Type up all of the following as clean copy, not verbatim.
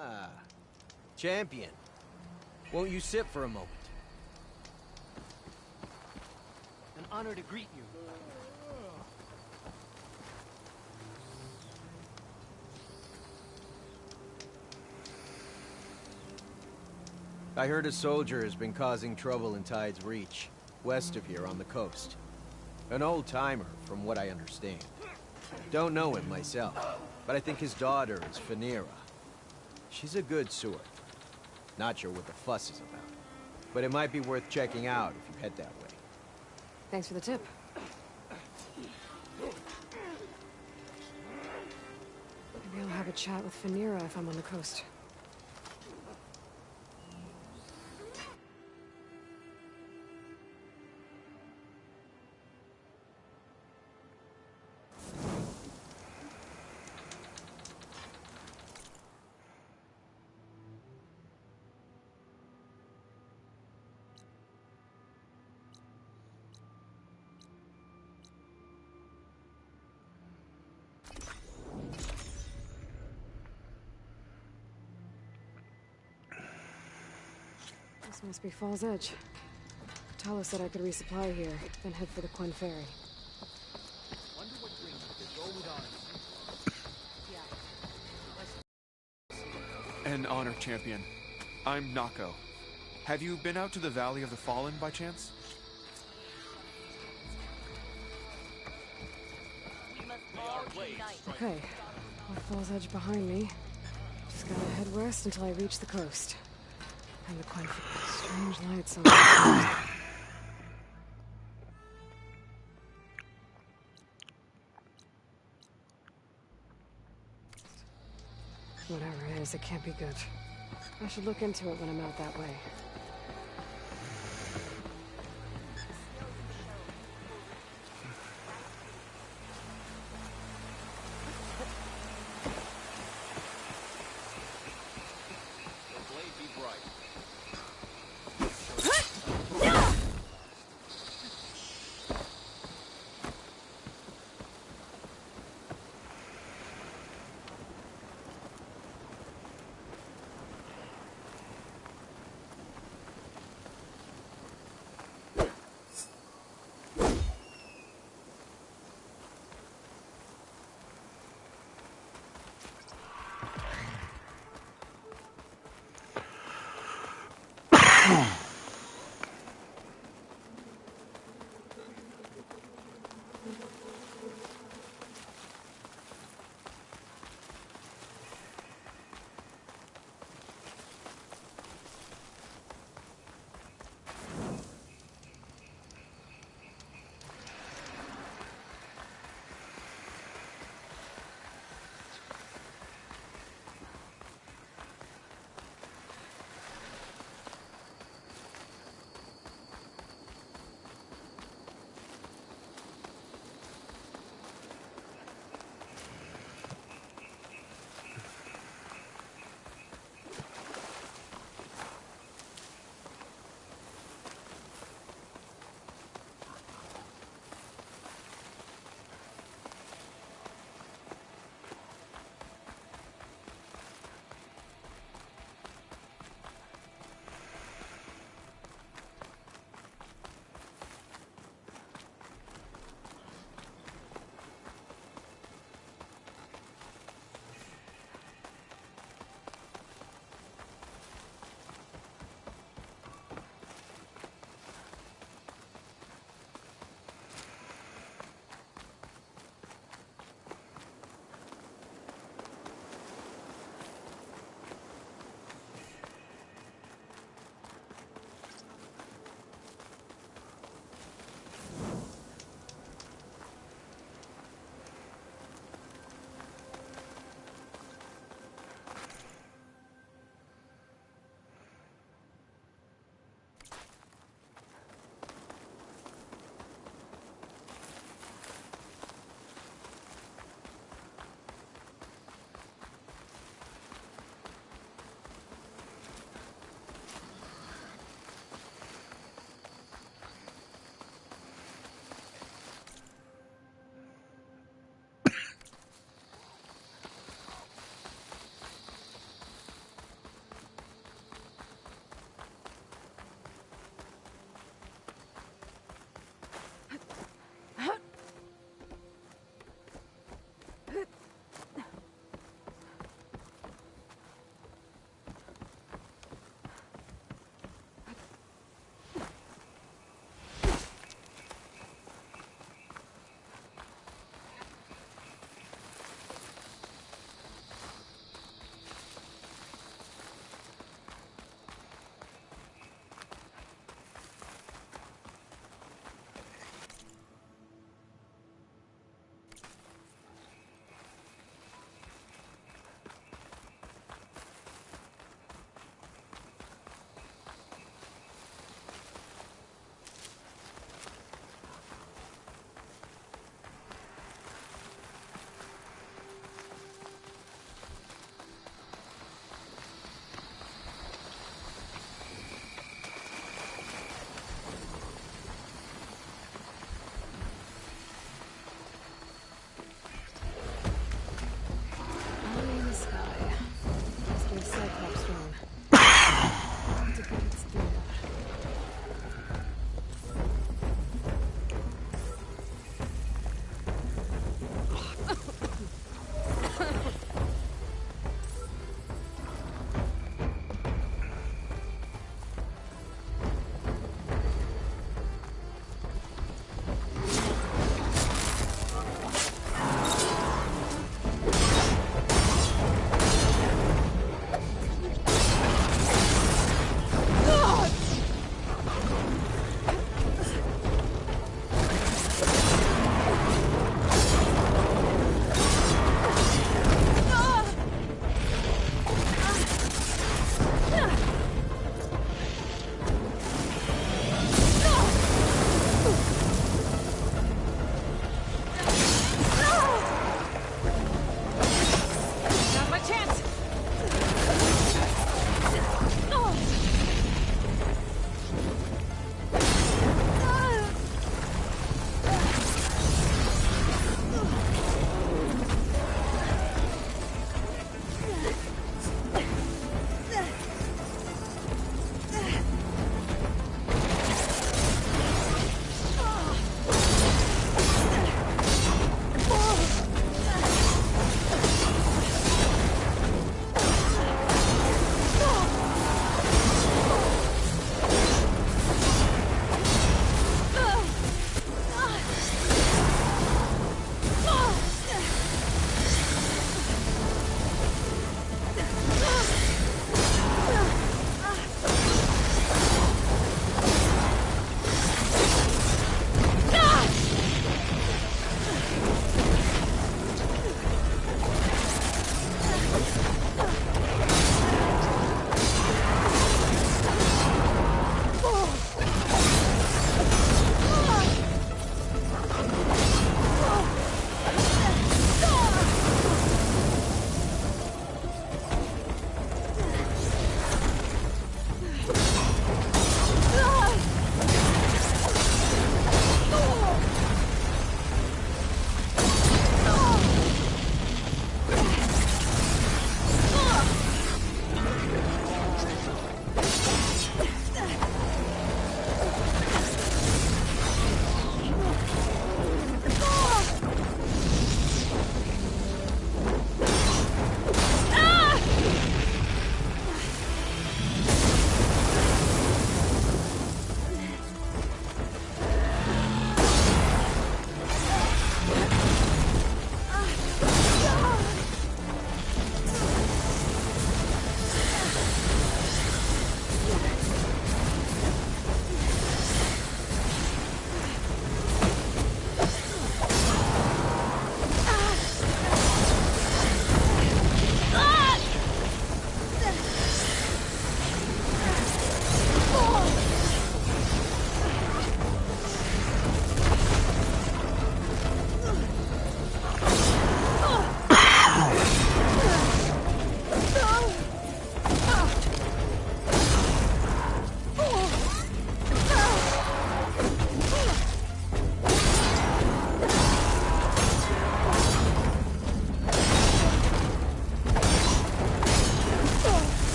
Ah, champion. Won't you sit for a moment? An honor to greet you. I heard a soldier has been causing trouble in Tide's Reach, west of here on the coast. An old-timer, from what I understand. Don't know him myself, but I think his daughter is Fenira. She's a good sort. Not sure what the fuss is about, but it might be worth checking out if you head that way. Thanks for the tip. Maybe I'll have a chat with Fenira if I'm on the coast. This must be Fall's Edge. Tala said I could resupply here, then head for the Quen Ferry. Wonder what brings you to go with ours. An honor, champion. I'm Nako. Have you been out to the Valley of the Fallen by chance? Okay, with Fall's Edge behind me, just gotta head west until I reach the coast. And the Quen Ferry. Strange lights on the coast. Whatever it is, it can't be good. I should look into it when I'm out that way. The blade be bright.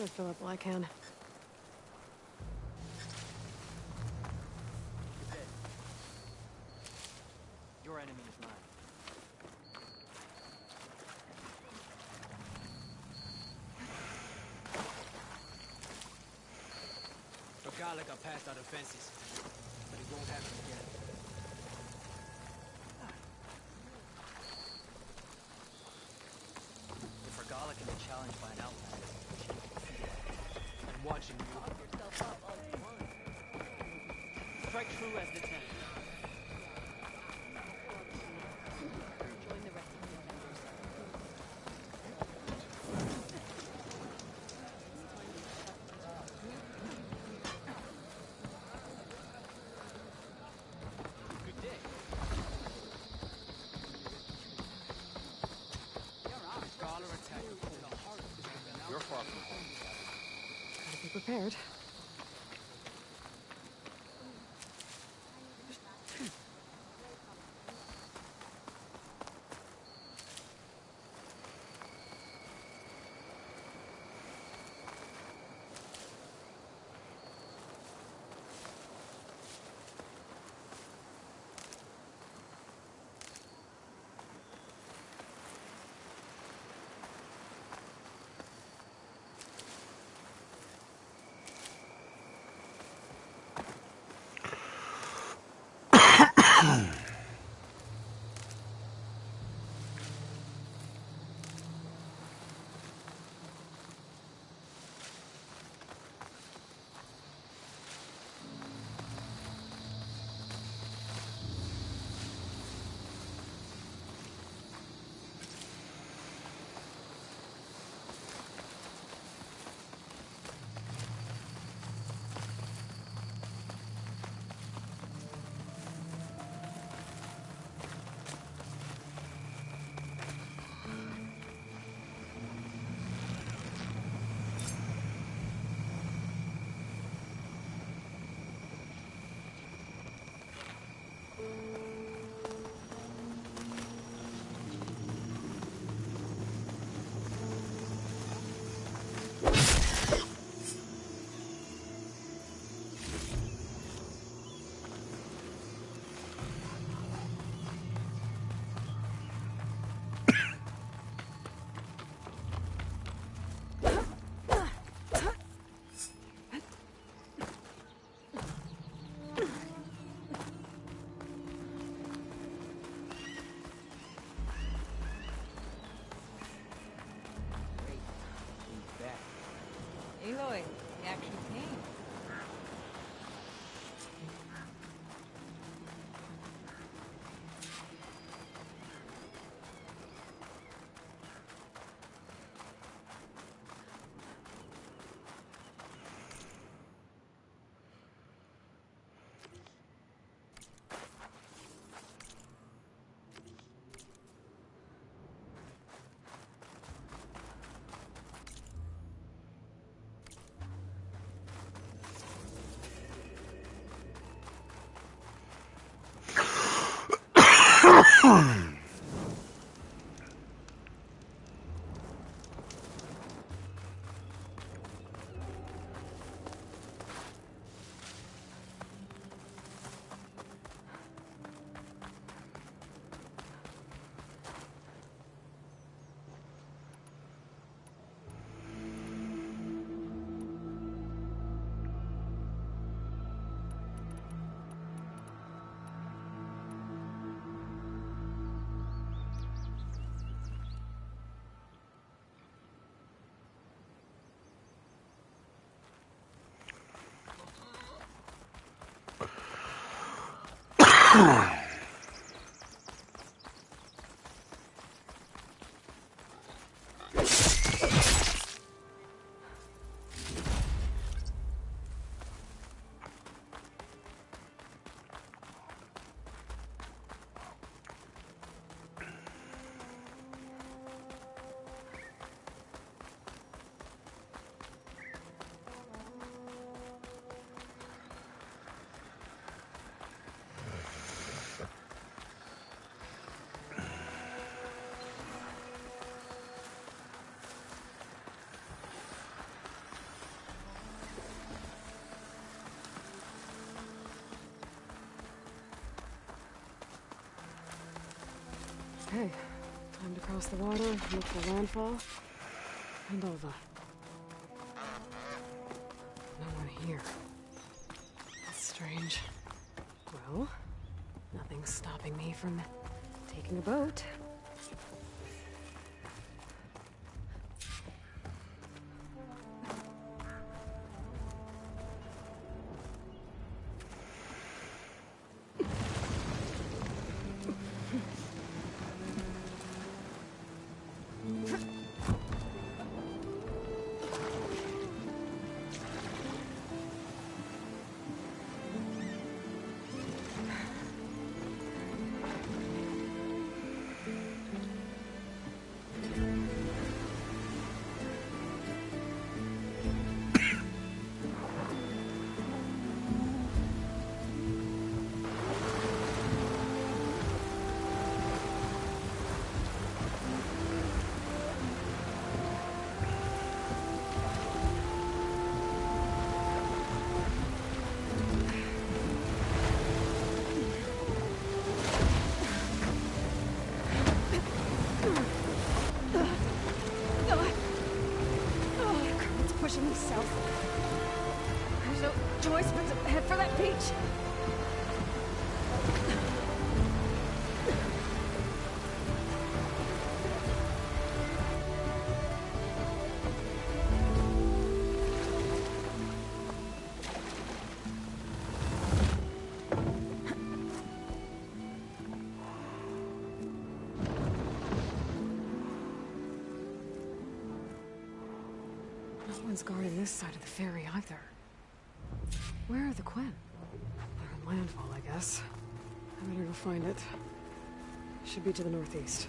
I'll fill up while I can. You're dead. Your enemy is mine. Regala got past our defenses, but it won't happen again. If Regala can be challenged by an outlander, I'm watching you. Strike true as the ten. Join the rest of the defenders. Good day. Regala attack in the heart of this rebellion. You're far from home. Gotta be prepared. Aloy, the action came. Okay, time to cross the water, look for landfall, and over. No one here. That's strange. Well, nothing's stopping me from taking a boat. Pushing me south. There's no choice but to head for that beach. No one's guarding this side of the ferry either. Where are the Quen? They're in landfall, I guess. I better go find it. Should be to the northeast.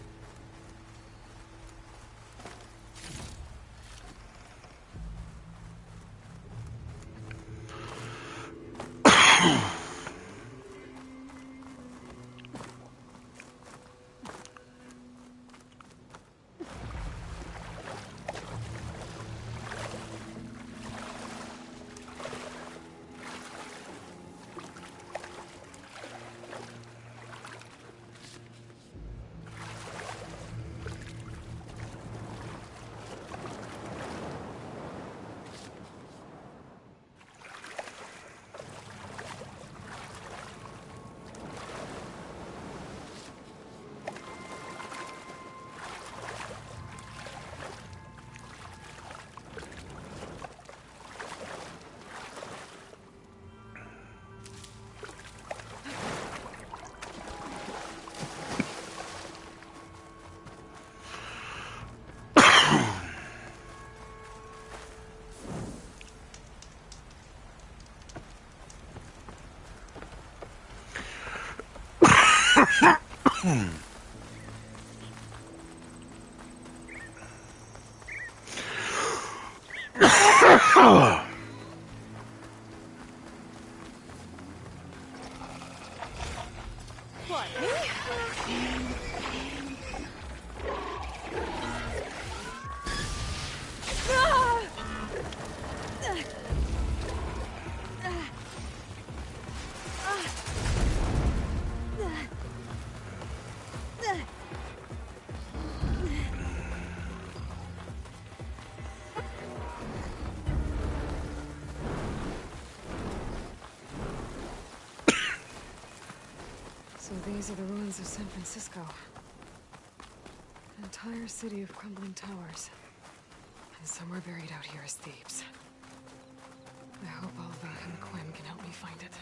What, me? So these are the ruins of San Francisco. An entire city of crumbling towers. And somewhere buried out here is Thebes. I hope Oliver and Quen can help me find it.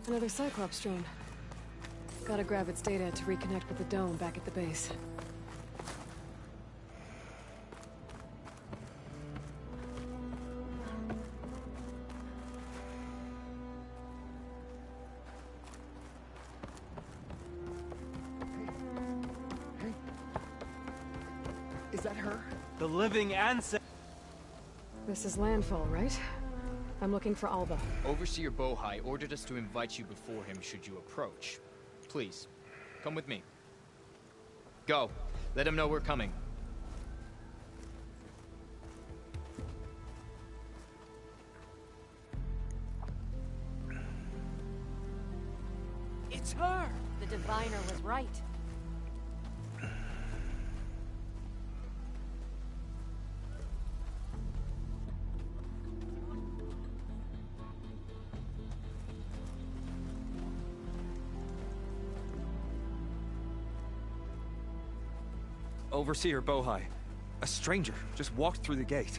Another Cyclops drone. Gotta grab its data to reconnect with the dome back at the base. Is that her? The living ancestor. This is landfall, right? I'm looking for Alva. Overseer Bohai ordered us to invite you before him should you approach. Please, come with me. Go. Let him know we're coming. It's her! The diviner was right. Overseer Bohai. A stranger just walked through the gate.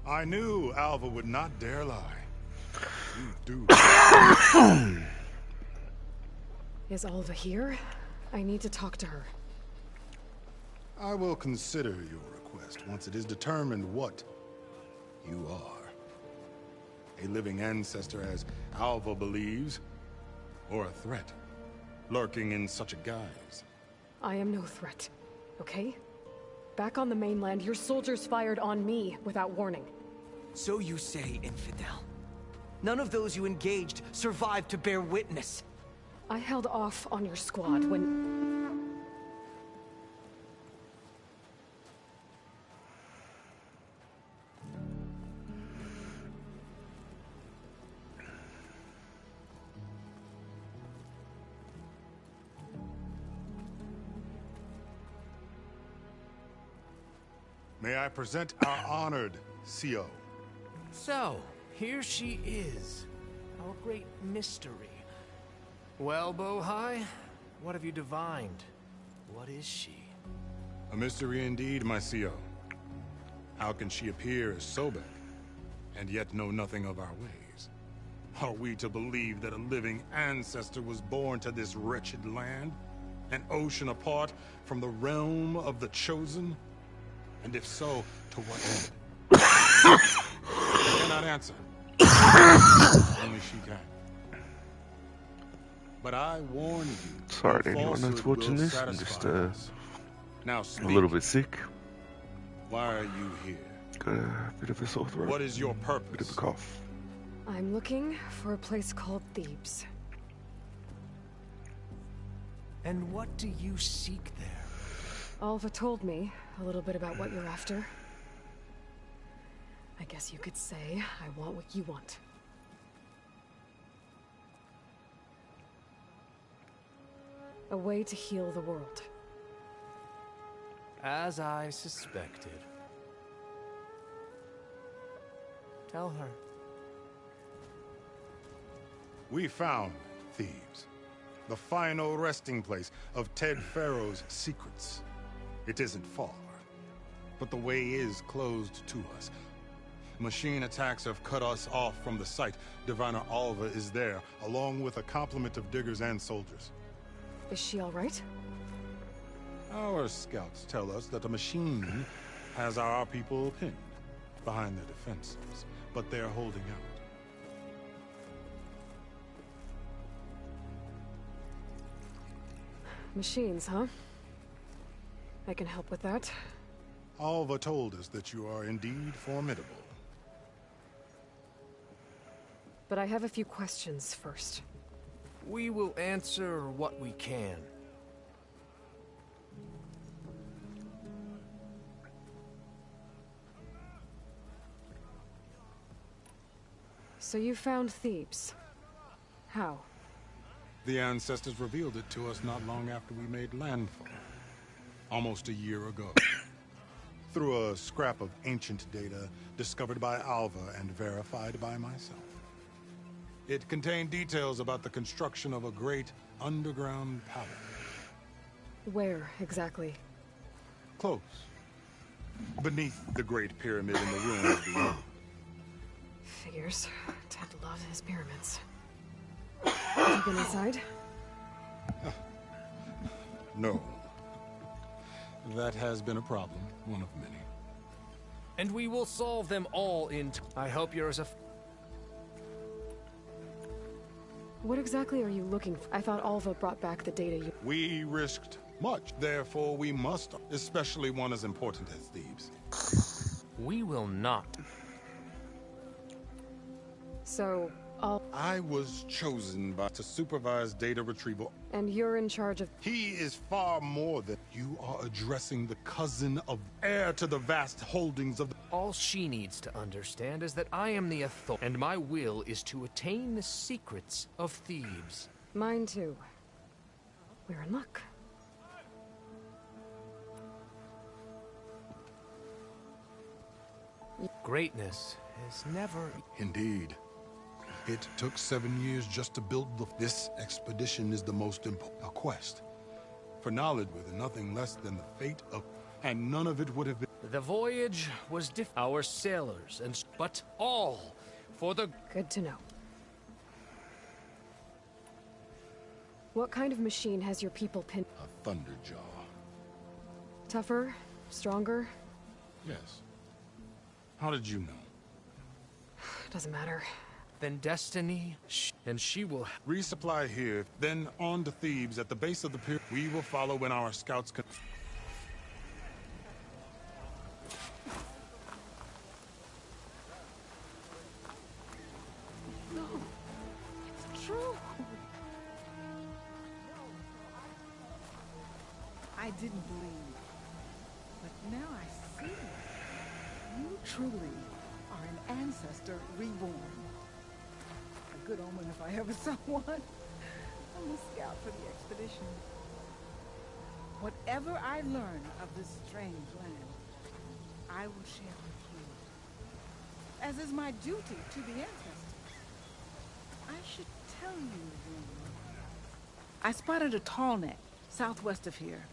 I knew Alva would not dare lie. You do. Is Alva here? I need to talk to her. I will consider your request once it is determined what you are. A living ancestor, as Alva believes, or a threat, lurking in such a guise. I am no threat, okay? Back on the mainland, your soldiers fired on me without warning. So you say, infidel. None of those you engaged survived to bear witness. I held off on your squad when... May I present our honored CO. So, here she is. Our great mystery. Well, Bohai, what have you divined? What is she? A mystery indeed, my CO. How can she appear as Sobek, and yet know nothing of our ways? Are we to believe that a living ancestor was born to this wretched land? An ocean apart from the realm of the Chosen? And if so, to what end? I cannot answer. Only she can. But I warn you. Sorry to anyone that's watching this. I'm just now a little bit sick. Why are you here? Got a bit of a sore throat. What is your purpose? Bit of a cough. I'm looking for a place called Thebes. And what do you seek there? Alva told me a little bit about what you're after. I guess you could say I want what you want. A way to heal the world. As I suspected. Tell her. We found Thebes, the final resting place of Ted Pharaoh's secrets. It isn't far, but the way is closed to us. Machine attacks have cut us off from the site. Diviner Alva is there, along with a complement of diggers and soldiers. Is she all right? Our scouts tell us that a machine has our people pinned behind their defenses, but they're holding out. Machines, huh? I can help with that. Alva told us that you are indeed formidable. But I have a few questions first. We will answer what we can. So you found Thebes. How? The ancestors revealed it to us not long after we made landfall. Almost a year ago. Through a scrap of ancient data discovered by Alva and verified by myself. It contained details about the construction of a great underground palace. Where, exactly? Close. Beneath the Great Pyramid in the ruins below. Figures. Ted loves his pyramids. Have you been inside? No. That has been a problem, one of many. And we will solve them all in I hope you're as What exactly are you looking for? I thought Alva brought back the data you... We risked much, therefore we must, especially one as important as Thebes. We will not. So, I was chosen to supervise data retrieval. And you're in charge of... He is far more than... You are addressing the cousin of heir to the vast holdings of... All she needs to understand is that I am the authority, and my will is to attain the secrets of Thebes. Mine too. We're in luck. Greatness is never... Indeed. It took 7 years just to build This expedition is the most important... A quest. For knowledge with nothing less than the fate of... And none of it would have been... The voyage was our sailors, but all for the... Good to know. What kind of machine has your people pinned? A Thunderjaw. Tougher? Stronger? Yes. How did you know? Doesn't matter. Then Destiny, and she will... Resupply here, then on to Thebes at the base of the pier. We will follow when our scouts can... No, it's true. I didn't believe, but now I see. You truly are an ancestor reborn. A good omen if I ever saw one. I'm a scout for the expedition. Whatever I learn of this strange land, I will share with you. As is my duty to the ancestors. I should tell you then. I spotted a tall neck southwest of here,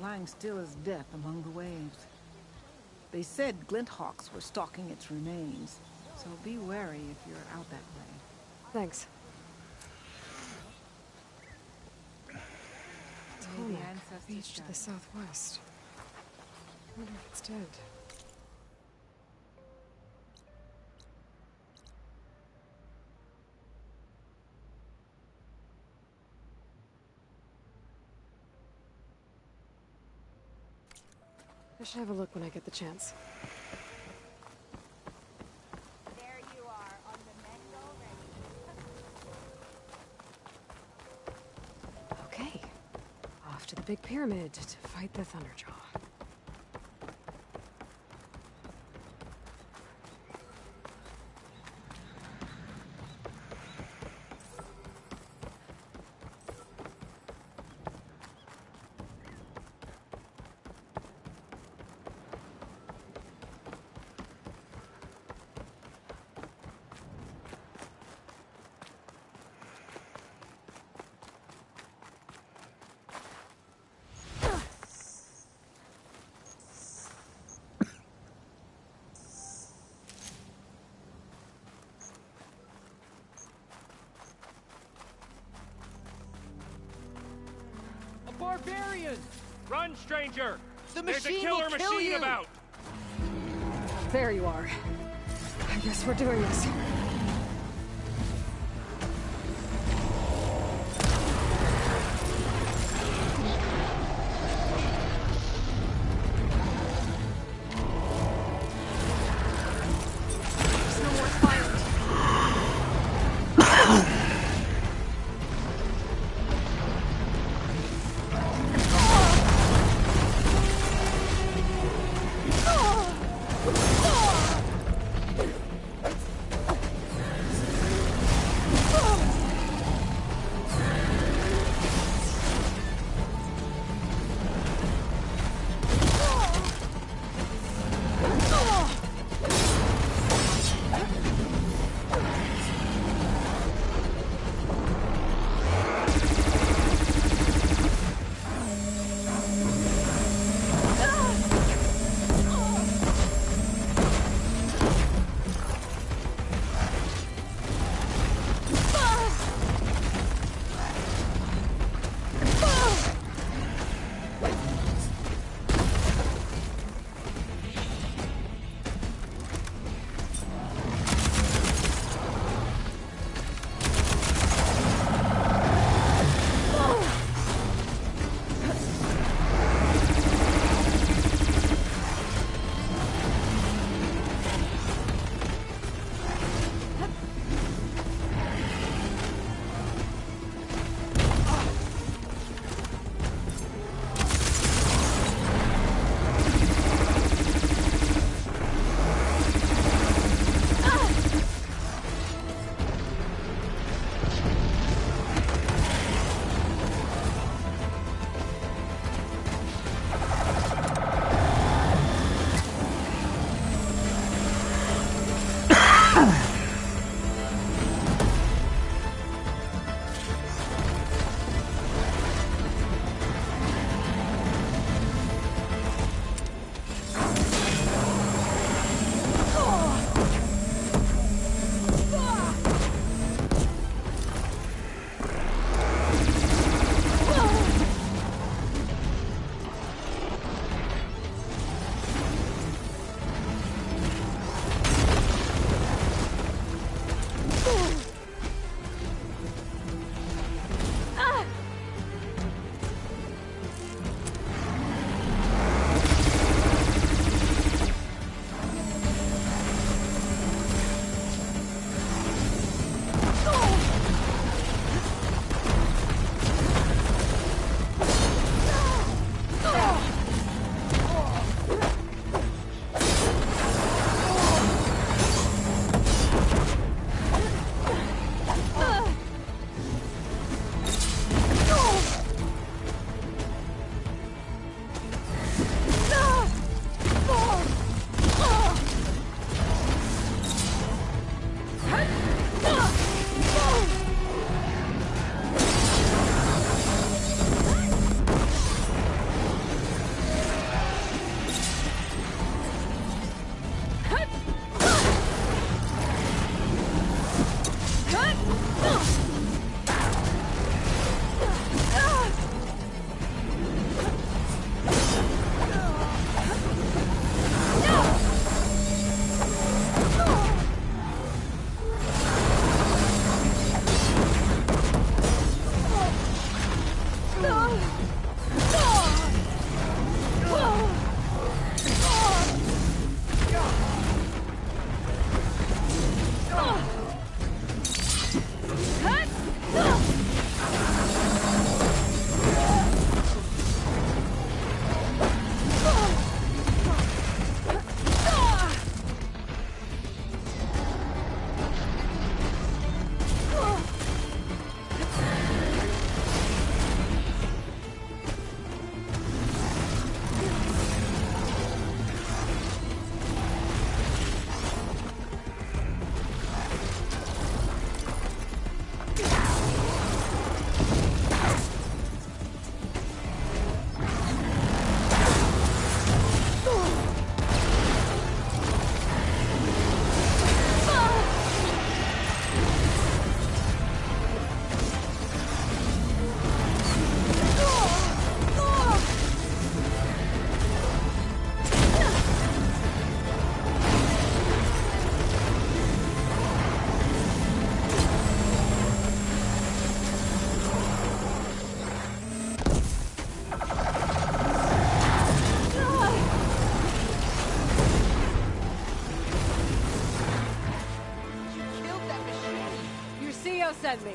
lying still as death among the waves. They said Glinthawks were stalking its remains, so be wary if you're out that way. Thanks. Tallneck, beach to the southwest. Wonder if it's dead. I should have a look when I get the chance. There you are, on the mend already. Okay. Off to the big pyramid to fight the Thunderjaw. Barbarian! Run, stranger! The There's a machine killer will kill machine you! about! There you are. I guess we're doing this. There's no more fire. sent me.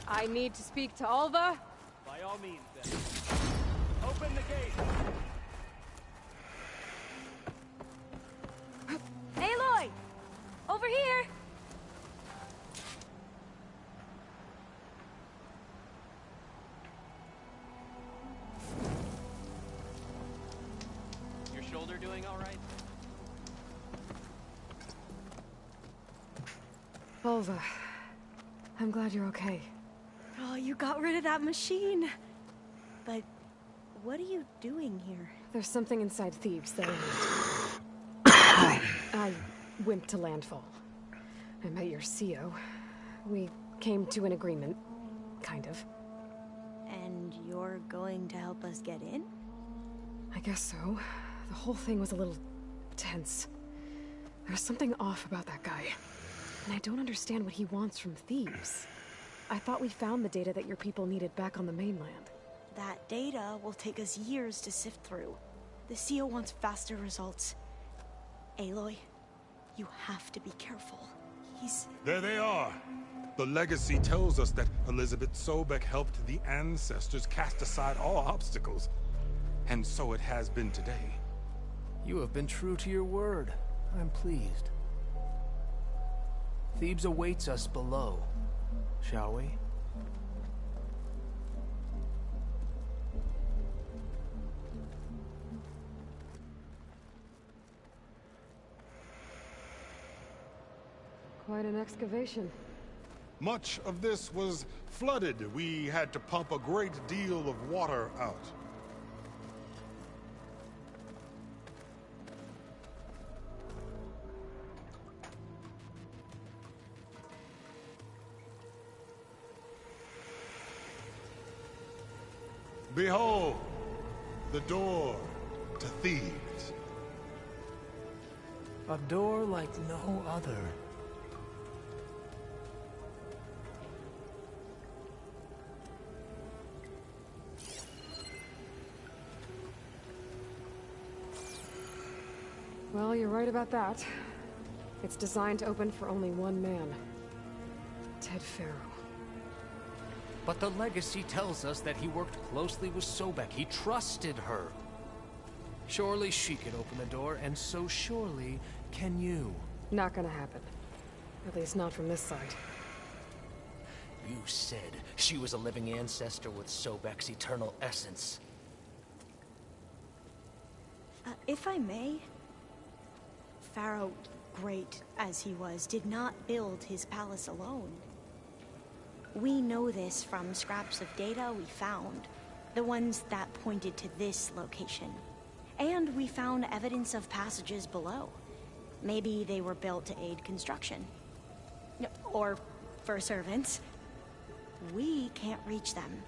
I need to speak to Alva. By all means, then. Open the gate! Aloy! Over here! Your shoulder doing all right? Alva, I'm glad you're okay. Oh, you got rid of that machine. But what are you doing here? There's something inside Thebes that I went to landfall. I met your CO. We came to an agreement, kind of. And you're going to help us get in? I guess so. The whole thing was a little tense. There's something off about that guy. And I don't understand what he wants from Thebes. I thought we found the data that your people needed back on the mainland. That data will take us years to sift through. The CO wants faster results. Aloy, you have to be careful. There they are! The legacy tells us that Elizabeth Sobek helped the ancestors cast aside all obstacles. And so it has been today. You have been true to your word. I'm pleased. Thebes awaits us below. Shall we? Quite an excavation. Much of this was flooded. We had to pump a great deal of water out. Behold, the door to Thebes. A door like no other. Well, you're right about that. It's designed to open for only one man. Ted Faro. But the legacy tells us that he worked closely with Sobek. He trusted her. Surely she could open the door, and so surely can you. Not gonna happen. At least not from this side. You said she was a living ancestor with Sobek's eternal essence. If I may, Pharaoh, great as he was, did not build his palace alone. We know this from scraps of data we found, the ones that pointed to this location. And we found evidence of passages below. Maybe they were built to aid construction. Or for servants. We can't reach them.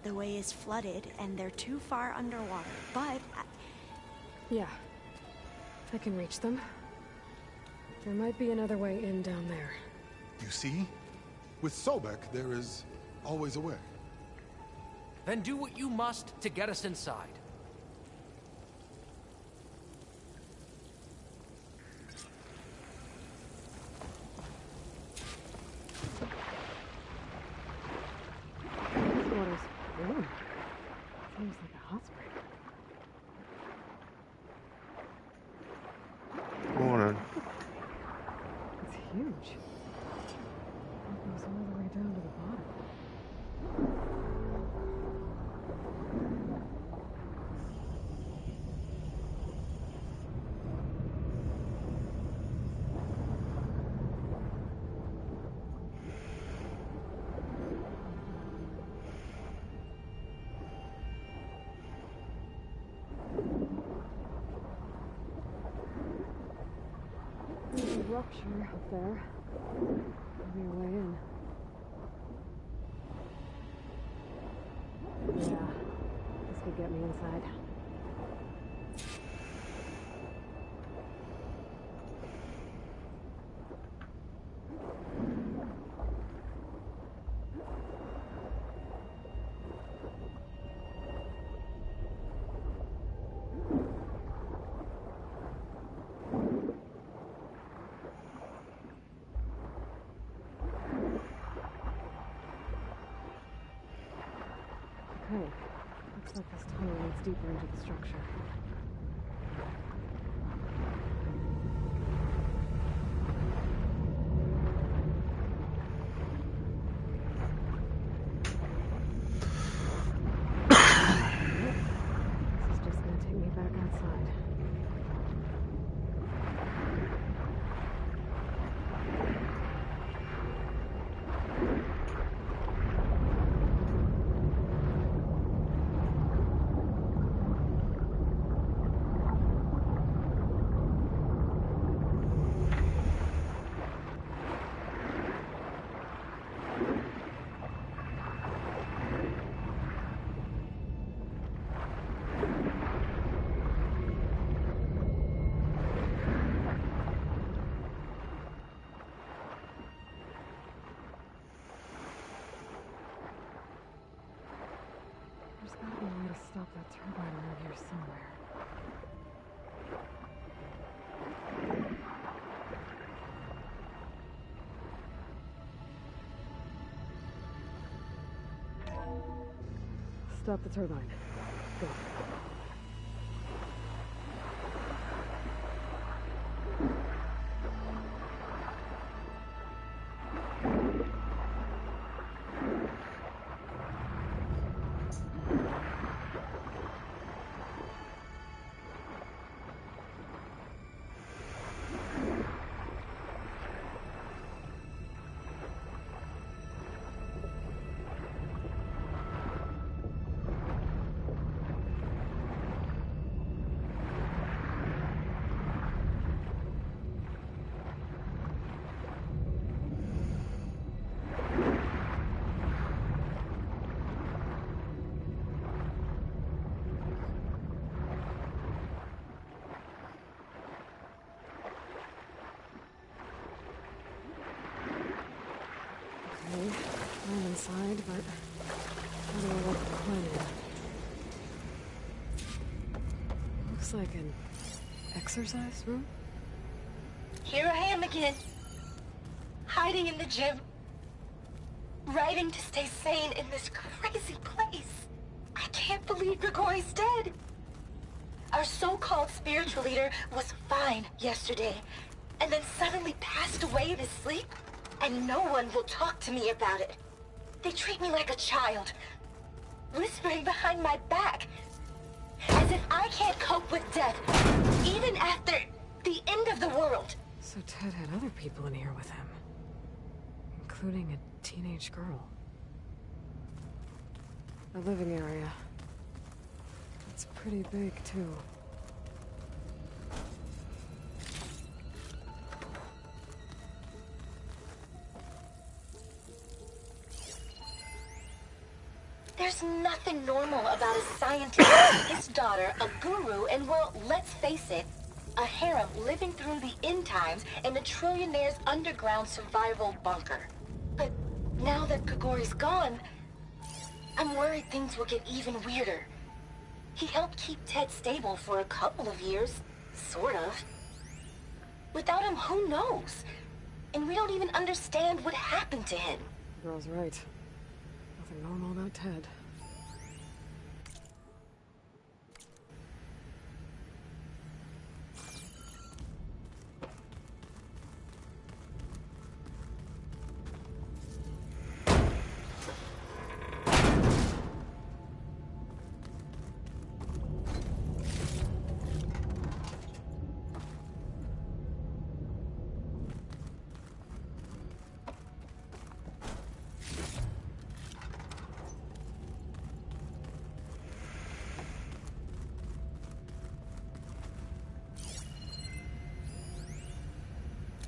The way is flooded and they're too far underwater, but... Yeah. I can reach them. There might be another way in down there. You see? With Sobek, there is always a way. Then do what you must to get us inside. This water's warm. Seems like a hot spring. Morning. It's huge. It goes all the way down to the bottom. There's a rupture up there. Maybe a way in. Yeah, this could get me inside. Okay. Looks like this tunnel leads deeper into the structure. This is just gonna take me back outside. There's gotta be a way to stop that turbine around here somewhere. Stop the turbine. Go. I'm inside, but how do I let the coin in? Looks like an exercise room? Here I am again. Hiding in the gym. Writing to stay sane in this crazy place. I can't believe Grigori's dead. Our so-called spiritual leader was fine yesterday, and then suddenly passed away in his sleep, and no one will talk to me about it. They treat me like a child, whispering behind my back, as if I can't cope with death, even after the end of the world. So Ted had other people in here with him, including a teenage girl. The living area. It's pretty big, too. There's nothing normal about a scientist, his daughter, a guru, and well, let's face it, a harem living through the end times in a trillionaire's underground survival bunker. But now that Grigori's gone, I'm worried things will get even weirder. He helped keep Ted stable for a couple of years, sort of. Without him, who knows? And we don't even understand what happened to him. The girl's right. Nothing normal about Ted.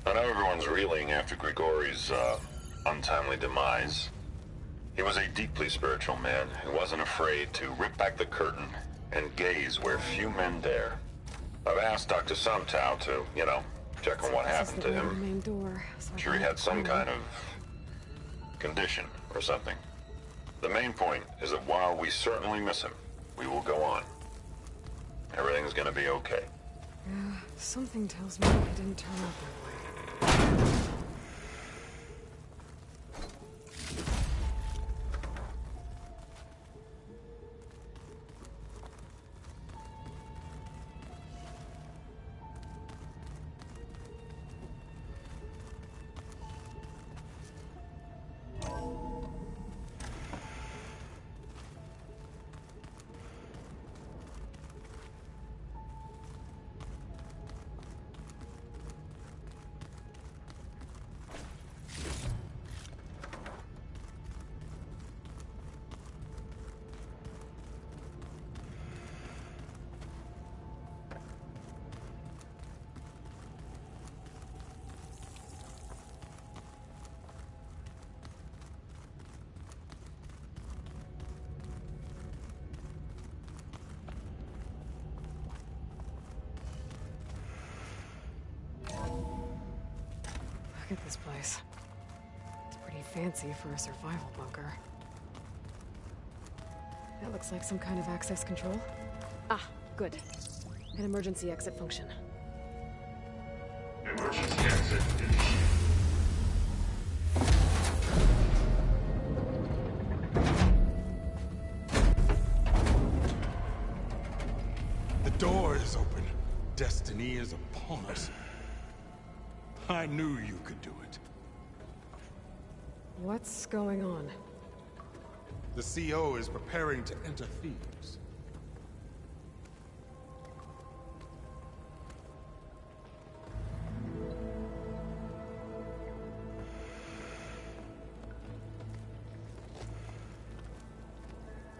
I know everyone's reeling after Grigori's untimely demise. He was a deeply spiritual man who wasn't afraid to rip back the curtain and gaze where few men dare. I've asked Dr. Sumtow to, check on what happened to him. Main door, so I'm sure he had some kind of condition or something. The main point is that while we certainly miss him, we will go on. Everything's gonna be okay. Yeah, something tells me it didn't turn out that way. at this place. It's pretty fancy for a survival bunker. That looks like some kind of access control. Ah, good. An emergency exit function. Emergency exit initiated. The door is open. Destiny is upon us. I knew you could do it. What's going on? The CO is preparing to enter Thebes.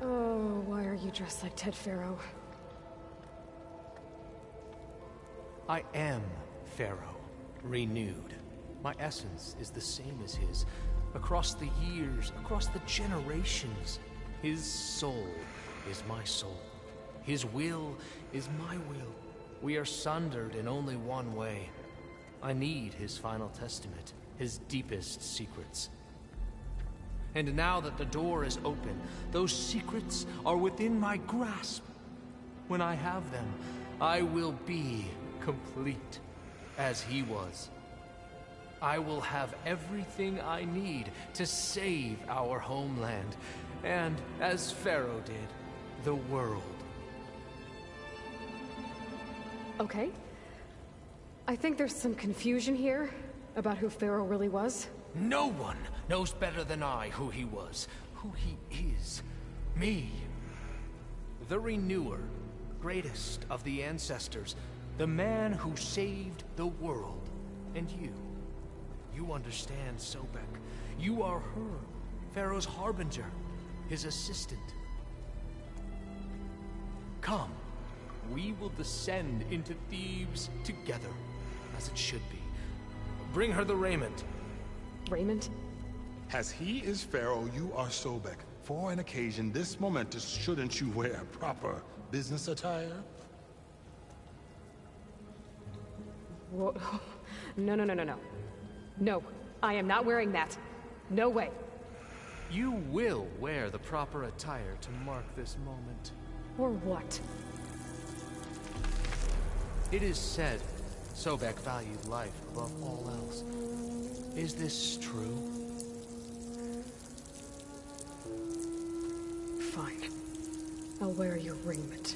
Oh, why are you dressed like Ted Faro? I am Pharaoh, renewed. My essence is the same as his. Across the years, across the generations, his soul is my soul. His will is my will. We are sundered in only one way. I need his final testament, his deepest secrets. And now that the door is open, those secrets are within my grasp. When I have them, I will be complete, as he was. I will have everything I need to save our homeland, and, as Pharaoh did, the world. Okay. I think there's some confusion here about who Pharaoh really was. No one knows better than I who he was, who he is. Me. The Renewer, greatest of the ancestors, the man who saved the world. And you. You understand Sobek. You are her, Pharaoh's harbinger, his assistant. Come, we will descend into Thebes together, as it should be. Bring her the raiment. Raiment? As he is Pharaoh, you are Sobek. For an occasion this momentous, shouldn't you wear proper business attire? Whoa. No, no, no, no, no. No, I am not wearing that. No way. You will wear the proper attire to mark this moment. Or what? It is said Sobek valued life above all else. Is this true? Fine. I'll wear your raiment.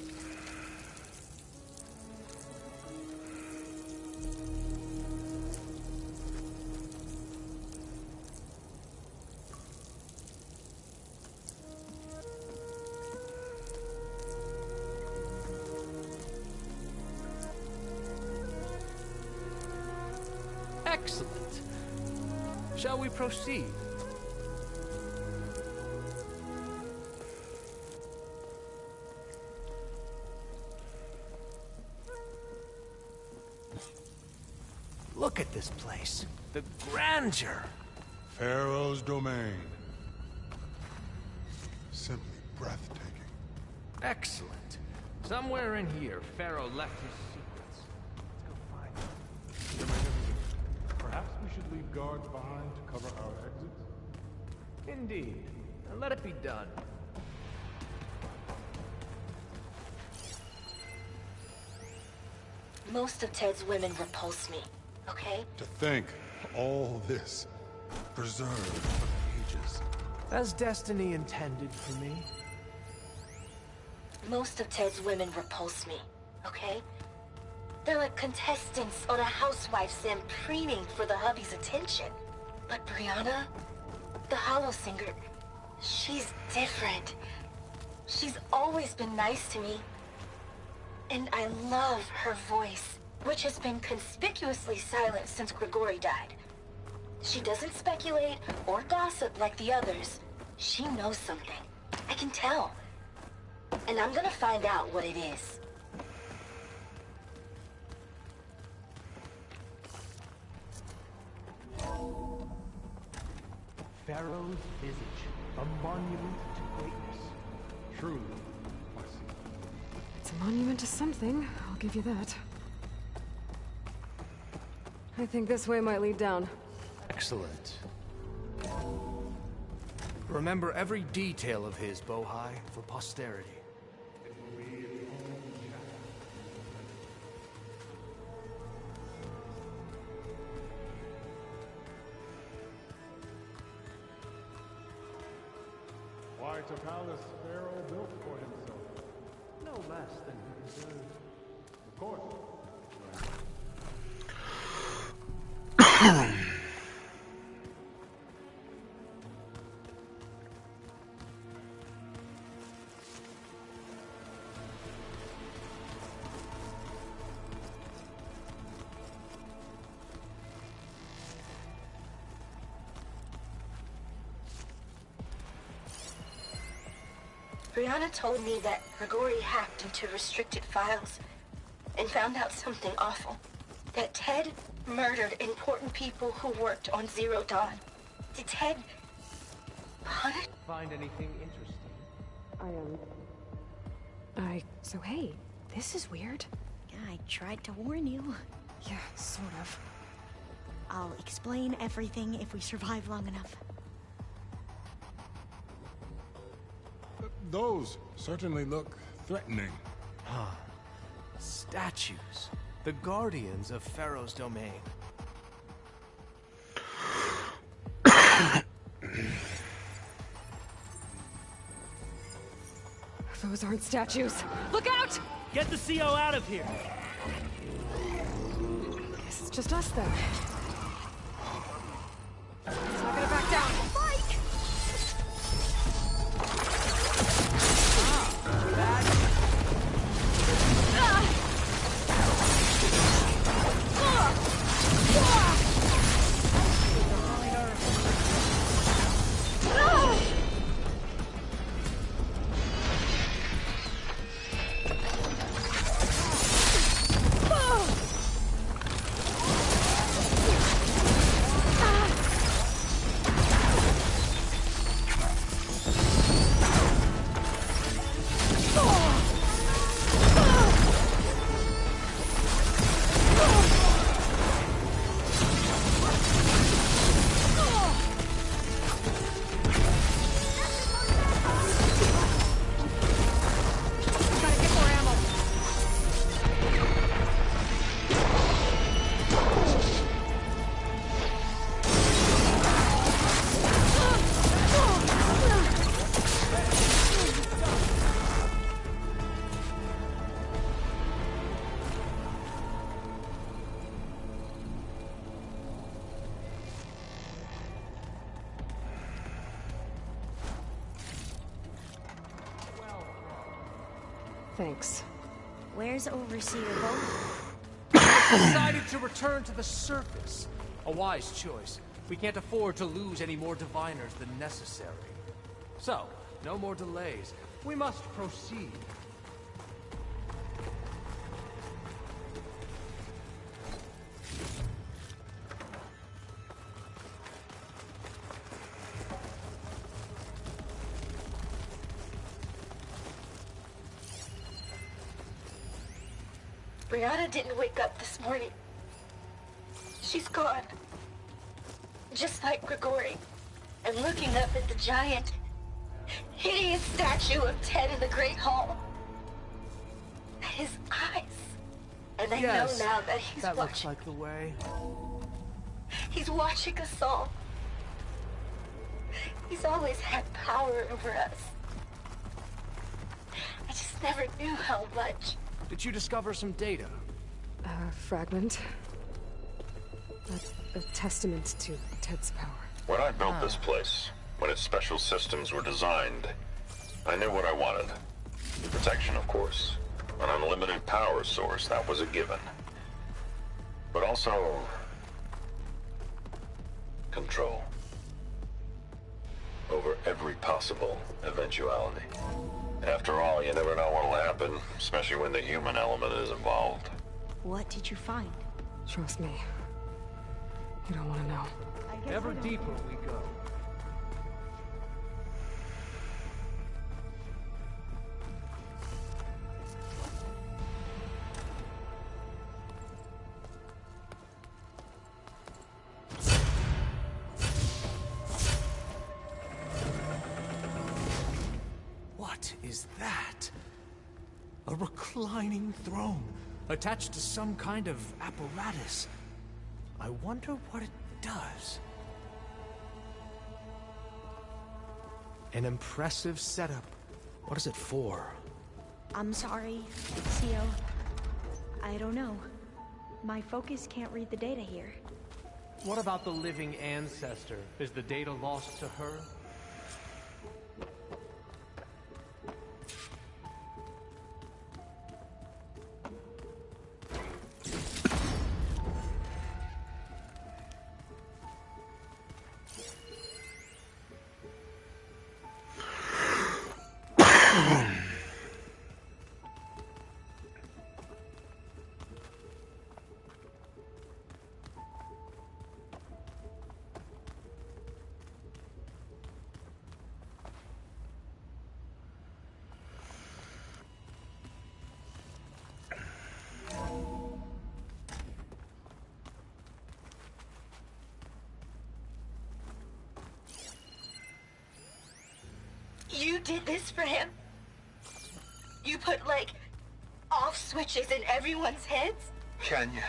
Excellent. Shall we proceed? Look at this place. The grandeur. Pharaoh's domain. Simply breathtaking. Excellent. Somewhere in here, Pharaoh left his secrets. Let's go find them. Perhaps we should leave guards behind to cover our exits? Indeed. And let it be done. Most of Ted's women repulse me, okay? To think, all this preserved for ages. As destiny intended for me. Most of Ted's women repulse me, okay? They're like contestants on a housewife sim preening for the hubby's attention. But Brianna, the Hollow Singer, she's different. She's always been nice to me. And I love her voice, which has been conspicuously silent since Grigori died. She doesn't speculate or gossip like the others. She knows something. I can tell. And I'm gonna find out what it is. Pharaoh's visage, a monument to greatness. Truly. It's a monument to something, I'll give you that. I think this way might lead down. Excellent. Remember every detail of his, Bohai, for posterity. Quite a palace Pharaoh built for himself. No less than he deserved. Of course. Brianna told me that Grigori hacked into restricted files and found out something awful. That Ted murdered important people who worked on Zero Dawn. Did Ted punish? Find anything interesting? So hey, this is weird. Yeah, I tried to warn you. Yeah, sort of. I'll explain everything if we survive long enough. Those certainly look threatening. Huh. Statues. The guardians of Pharaoh's domain. Those aren't statues. Look out! Get the CO out of here! Guess it's just us then. It's not gonna back down. Mike! Thanks. Where's Overseer Bo? Decided to return to the surface. A wise choice. We can't afford to lose any more diviners than necessary. So, no more delays. We must proceed. Brianna didn't wake up this morning. She's gone. Just like Grigori. I'm looking up at the giant, hideous statue of Ted in the Great Hall. At his eyes. And I know now that he's that watching. looks like the way. He's watching us all. He's always had power over us. I just never knew how much. Did you discover some data? A fragment. A testament to Ted's power. When I built this place, when its special systems were designed, I knew what I wanted. Protection, of course. An unlimited power source, that was a given. But also... control. Over every possible eventuality. After all, you never know what'll happen, especially when the human element is involved. What did you find? Trust me. You don't want to know. Ever deeper we go. What is that? A reclining throne, attached to some kind of apparatus. I wonder what it does. An impressive setup. What is it for? I'm sorry, Theo. I don't know. My focus can't read the data here. What about the living ancestor? Is the data lost to her? You did this for him? You put, like, off switches in everyone's heads? Kenya,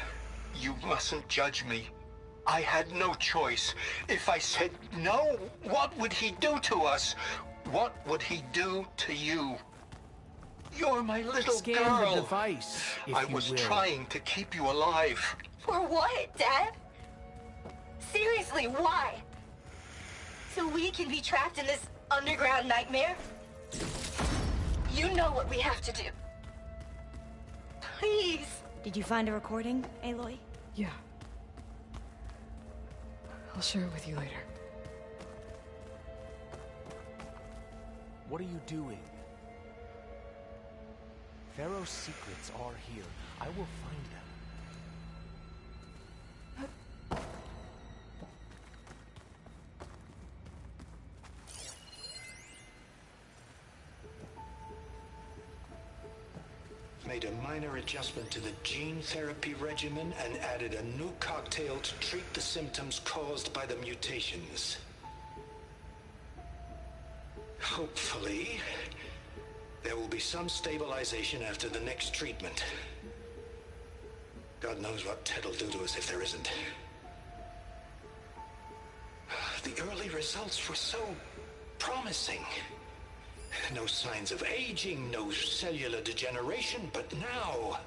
you mustn't judge me. I had no choice. If I said no, what would he do to us? What would he do to you? You're my little Scan girl. the device, if I you was will. trying to keep you alive. For what, Dad? Seriously, why? So we can be trapped in this underground nightmare? You know what we have to do. Please. Did you find a recording, Aloy? Yeah. I'll share it with you later. What are you doing? Pharaoh's secrets are here. I will find them. Made a minor adjustment to the gene therapy regimen and added a new cocktail to treat the symptoms caused by the mutations. Hopefully, there will be some stabilization after the next treatment. God knows what Ted will do to us if there isn't. The early results were so promising. No signs of aging, no cellular degeneration, but now...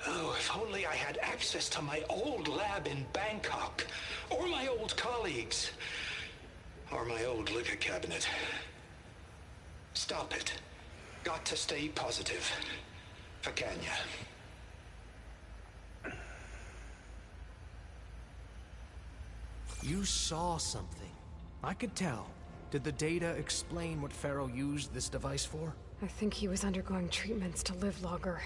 Oh, if only I had access to my old lab in Bangkok, or my old colleagues, or my old liquor cabinet. Stop it. Got to stay positive. For Kenya. You saw something. I could tell. Did the data explain what Pharaoh used this device for? I think he was undergoing treatments to live longer.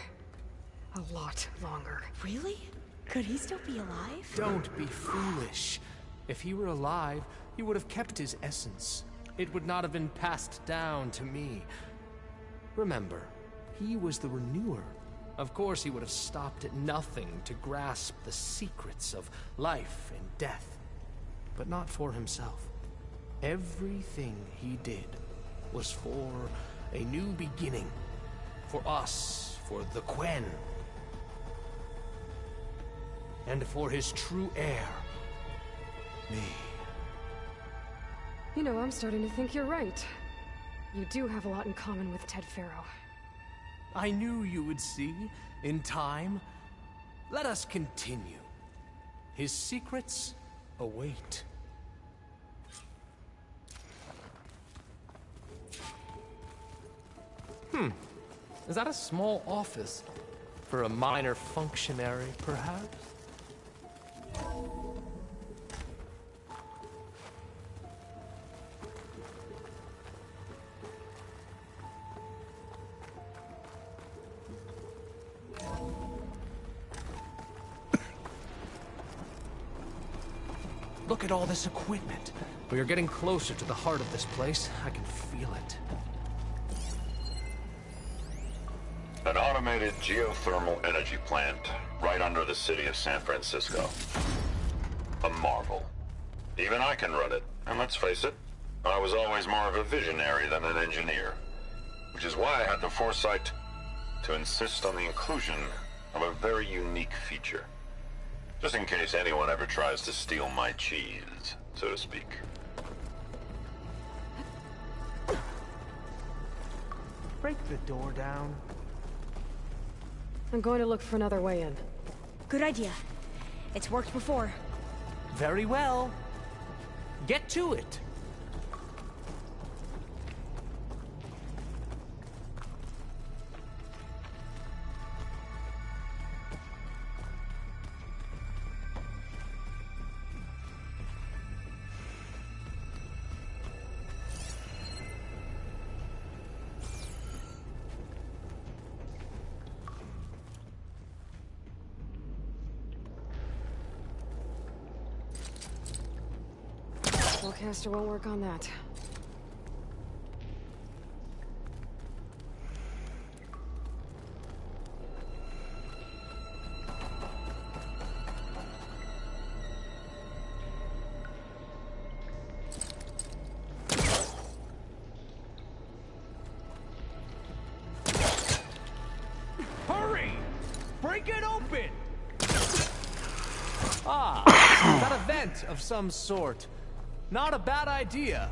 A lot longer. Really? Could he still be alive? Don't be foolish. If he were alive, he would have kept his essence. It would not have been passed down to me. Remember, he was the renewer. Of course he would have stopped at nothing to grasp the secrets of life and death. But not for himself. Everything he did was for a new beginning. For us, for the Quen. And for his true heir, me. You know, I'm starting to think you're right. You do have a lot in common with Ted Pharaoh. I knew you would see, in time. Let us continue. His secrets await. Is that a small office? For a minor functionary, perhaps? Look at all this equipment. We are getting closer to the heart of this place. I can feel it. An automated geothermal energy plant right under the city of San Francisco. A marvel. Even I can run it, and let's face it, I was always more of a visionary than an engineer. Which is why I had the foresight to insist on the inclusion of a very unique feature. Just in case anyone ever tries to steal my cheese, so to speak. Break the door down. I'm going to look for another way in. Good idea. It's worked before. Very well. Get to it. Spellcaster won't work on that. Hurry! Break it open! Ah, got a vent of some sort. Not a bad idea.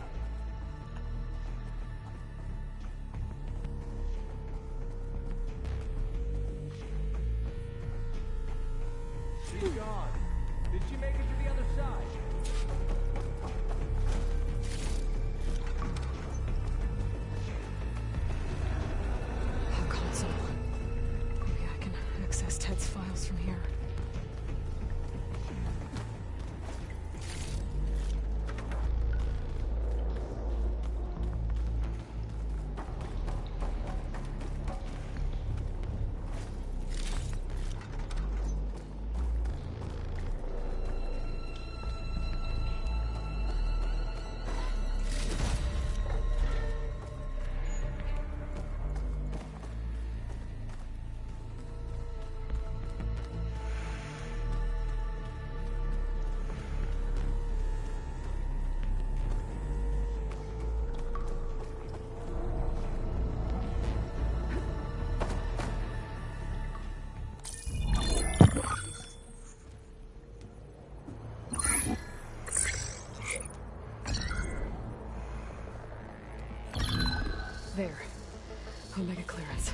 She's gone. Did she make it to the other side? A console. Maybe I can access Ted's files from here. There. Omega clearance.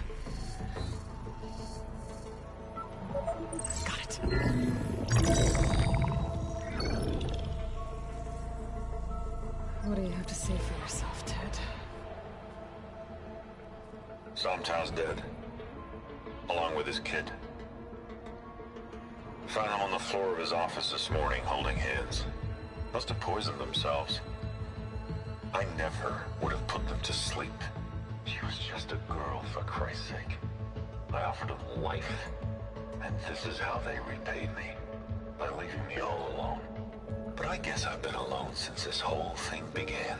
Got it. What do you have to say for yourself, Ted? Somtow's dead. Along with his kid. Found him on the floor of his office this morning, holding hands. Must have poisoned themselves. I never would have put them to sleep. She was just a girl, for Christ's sake. I offered them life, and this is how they repaid me, by leaving me all alone. But I guess I've been alone since this whole thing began.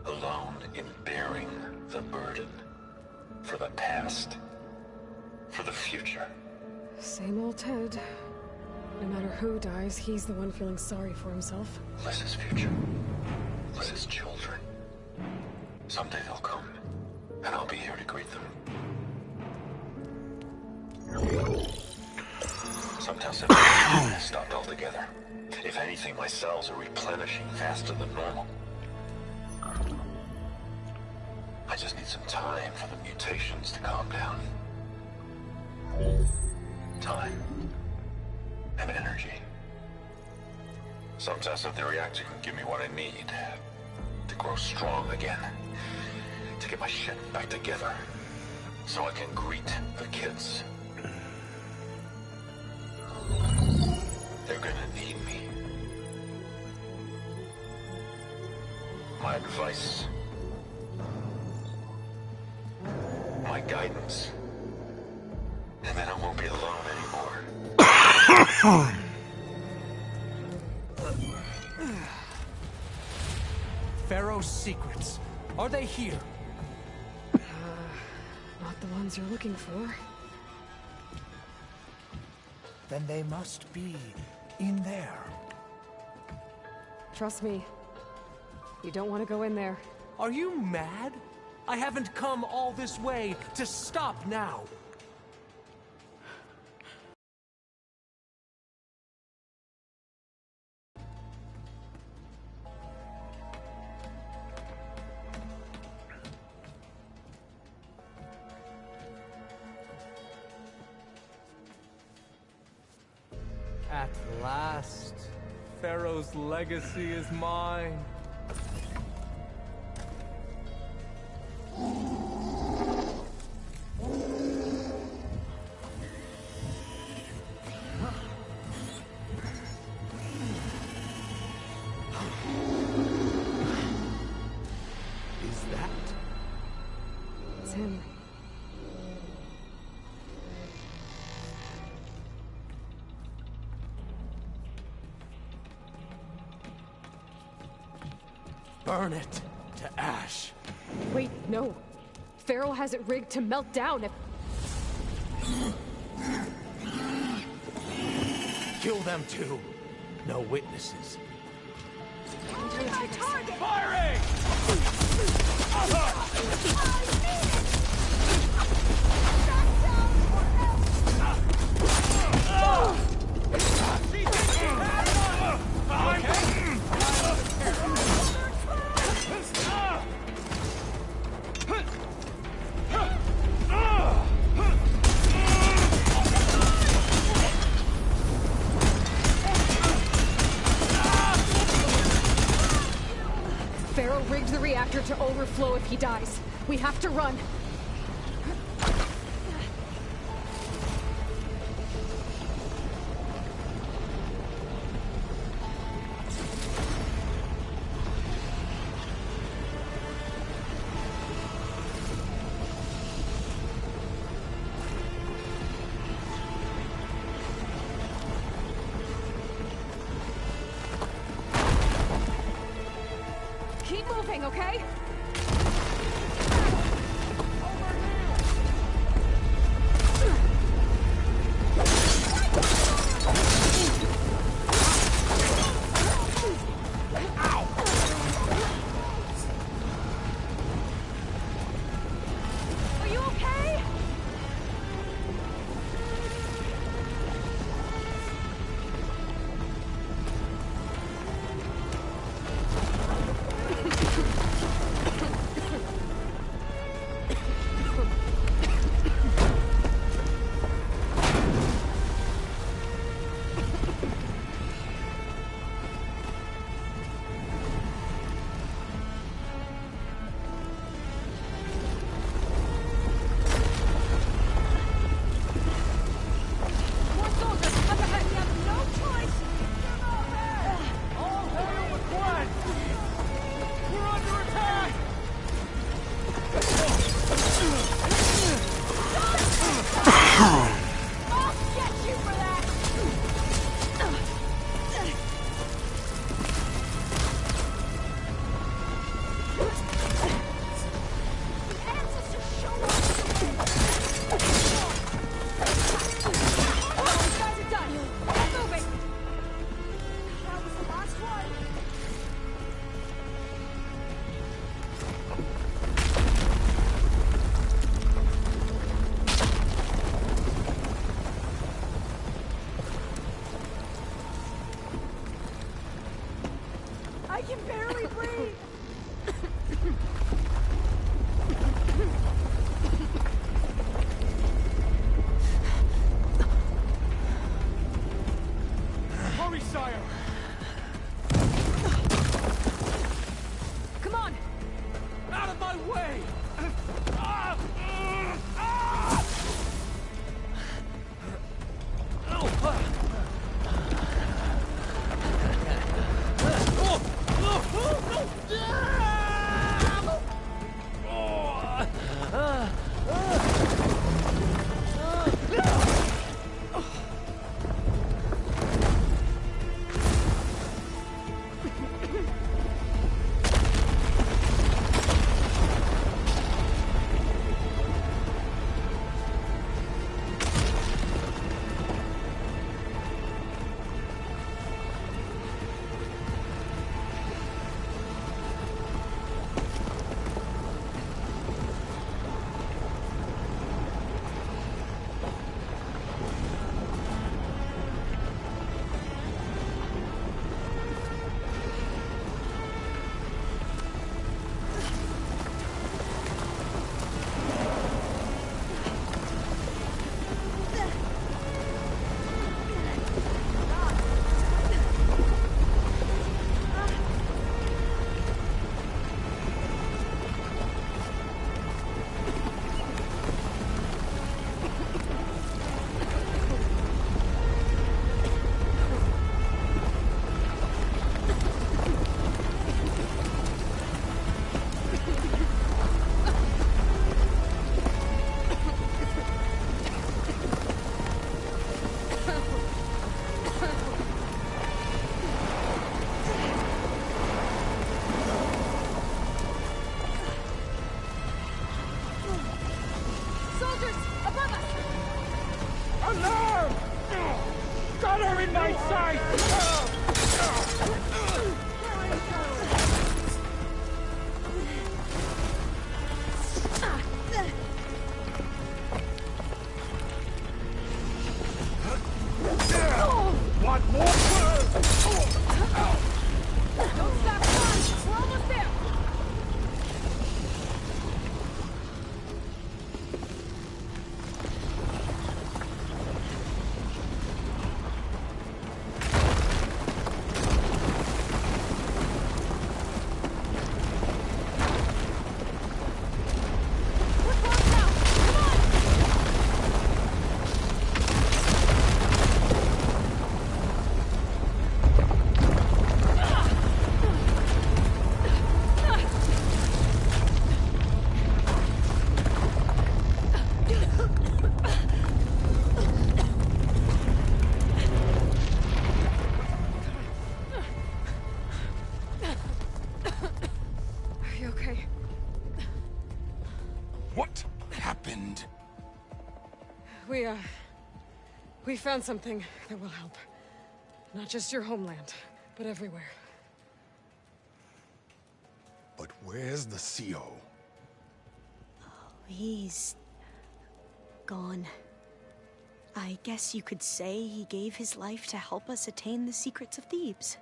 Alone in bearing the burden. For the past. For the future. Same old Ted. No matter who dies, he's the one feeling sorry for himself. Liz's future. Liz's children. Someday they'll come, and I'll be here to greet them. Sometimes I stopped altogether. If anything, my cells are replenishing faster than normal. I just need some time for the mutations to calm down. Time. And energy. Some test of the reactor can give me what I need to grow strong again. To get my shit back together. So I can greet the kids. They're gonna need me. My advice. My guidance. And then I won't be alone anymore. Pharaoh's secrets. Are they here? Not the ones you're looking for. Then they must be in there. Trust me. You don't want to go in there. Are you mad? I haven't come all this way to stop now. At last, Pharaoh's legacy is mine. Is that? It's him. Burn it to ash. Wait, no. Pharaoh has it rigged to melt down if... Kill them too. No witnesses. My target! Firing! Pharaoh rigged the reactor to overflow if he dies. We have to run. Keep moving, okay? Are you okay? I can barely breathe! Hurry, sire! Come on! Out of my way! my sight! Want more? Don't stop, come on! We're almost there! Are you okay? What happened? We found something that will help. Not just your homeland, but everywhere. But where's the CO? He's gone. I guess you could say he gave his life to help us attain the secrets of Thebes.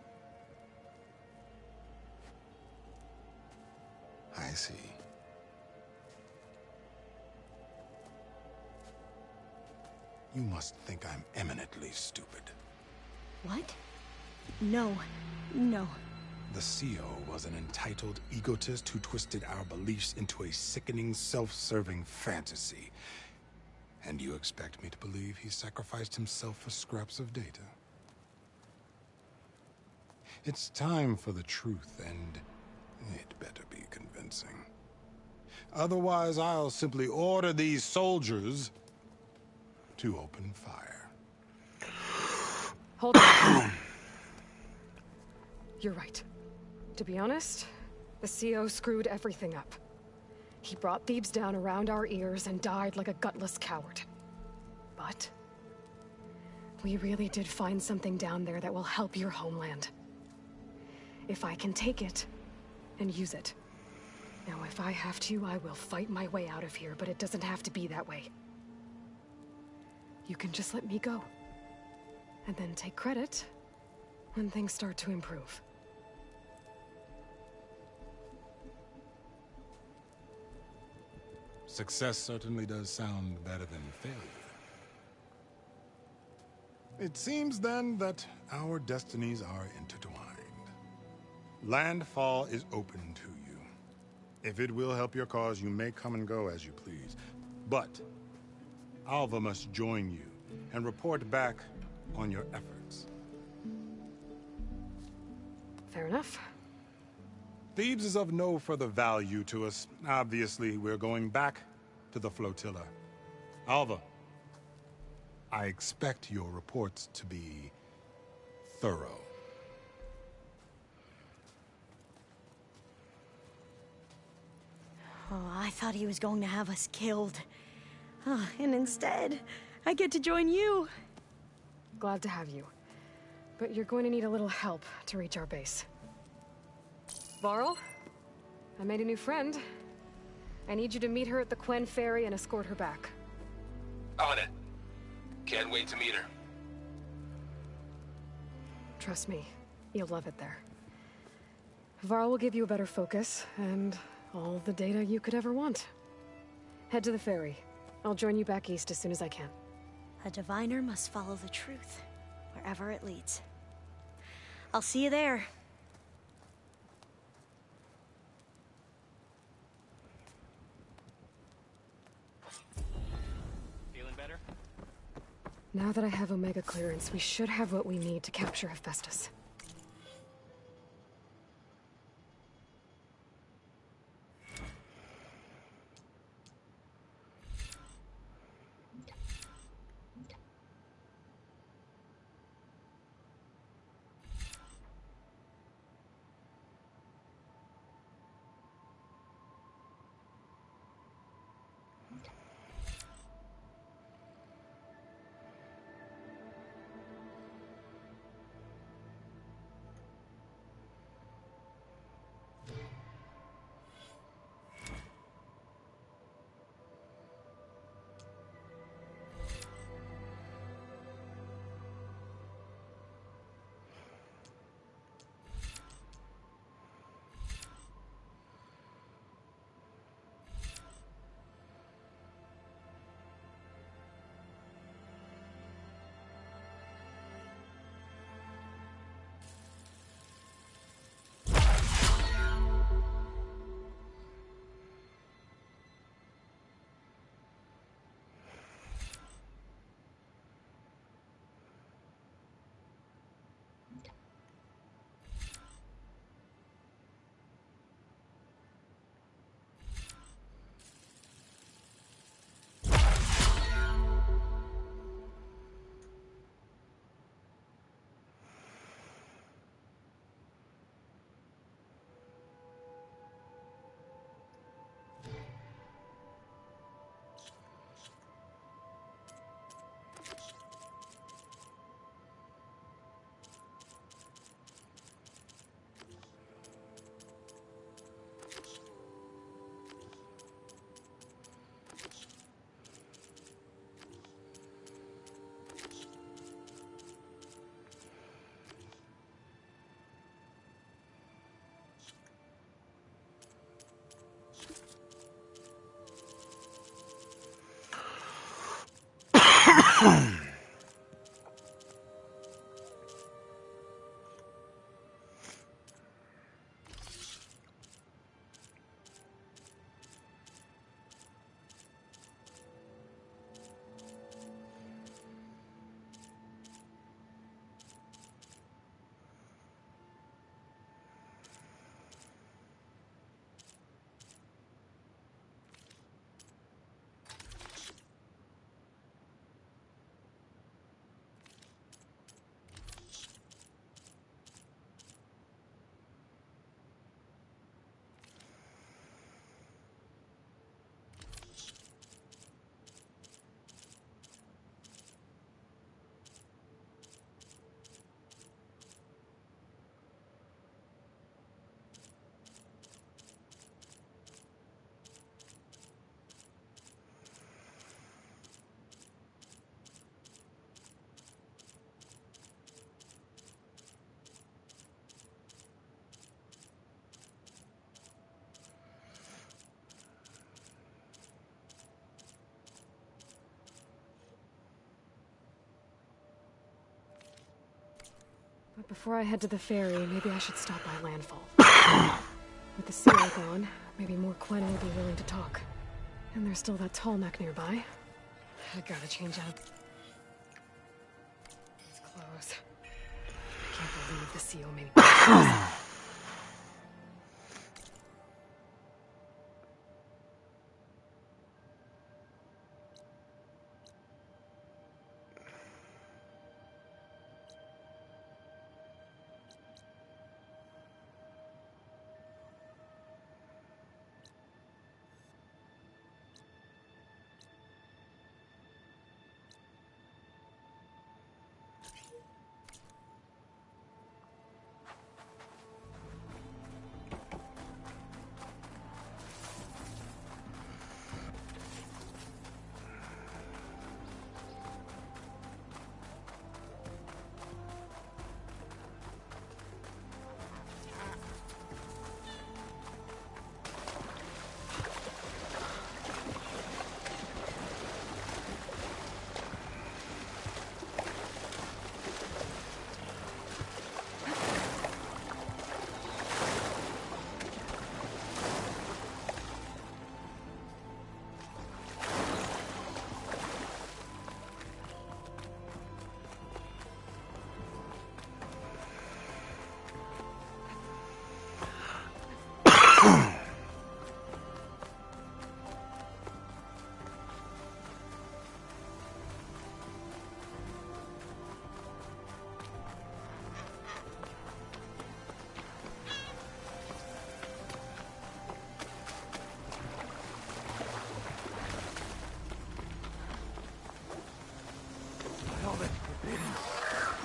I see. You must think I'm eminently stupid. What? No. No. The CO was an entitled egotist who twisted our beliefs into a sickening, self-serving fantasy. And you expect me to believe he sacrificed himself for scraps of data? It's time for the truth, and it better be convincing. Otherwise, I'll simply order these soldiers to open fire. Hold on. You're right. To be honest, the CO screwed everything up. He brought Thebes down around our ears and died like a gutless coward. But we really did find something down there that will help your homeland. If I can take it and use it. Now, if I have to, I will fight my way out of here, but it doesn't have to be that way. You can just let me go. And then take credit when things start to improve. Success certainly does sound better than failure. It seems then that our destinies are intertwined. Landfall is open to you. If it will help your cause, you may come and go as you please. But Alva must join you and report back on your efforts. Fair enough. Thebes is of no further value to us. Obviously, we're going back to the flotilla. Alva, I expect your reports to be thorough. Oh, I thought he was going to have us killed. And instead, I get to join you. Glad to have you. But you're going to need a little help to reach our base. Varl, I made a new friend. I need you to meet her at the Quen Ferry and escort her back. On it. Can't wait to meet her. Trust me, you'll love it there. Varl will give you a better focus, and all the data you could ever want. Head to the ferry. I'll join you back east as soon as I can. A diviner must follow the truth, wherever it leads. I'll see you there. Feeling better? Now that I have Omega clearance, we should have what we need to capture Hephaestus. Before I head to the ferry, maybe I should stop by Landfall. With the seal gone, maybe more Quen will be willing to talk. And there's still that tall neck nearby. I gotta change out these clothes. I can't believe the seal made me.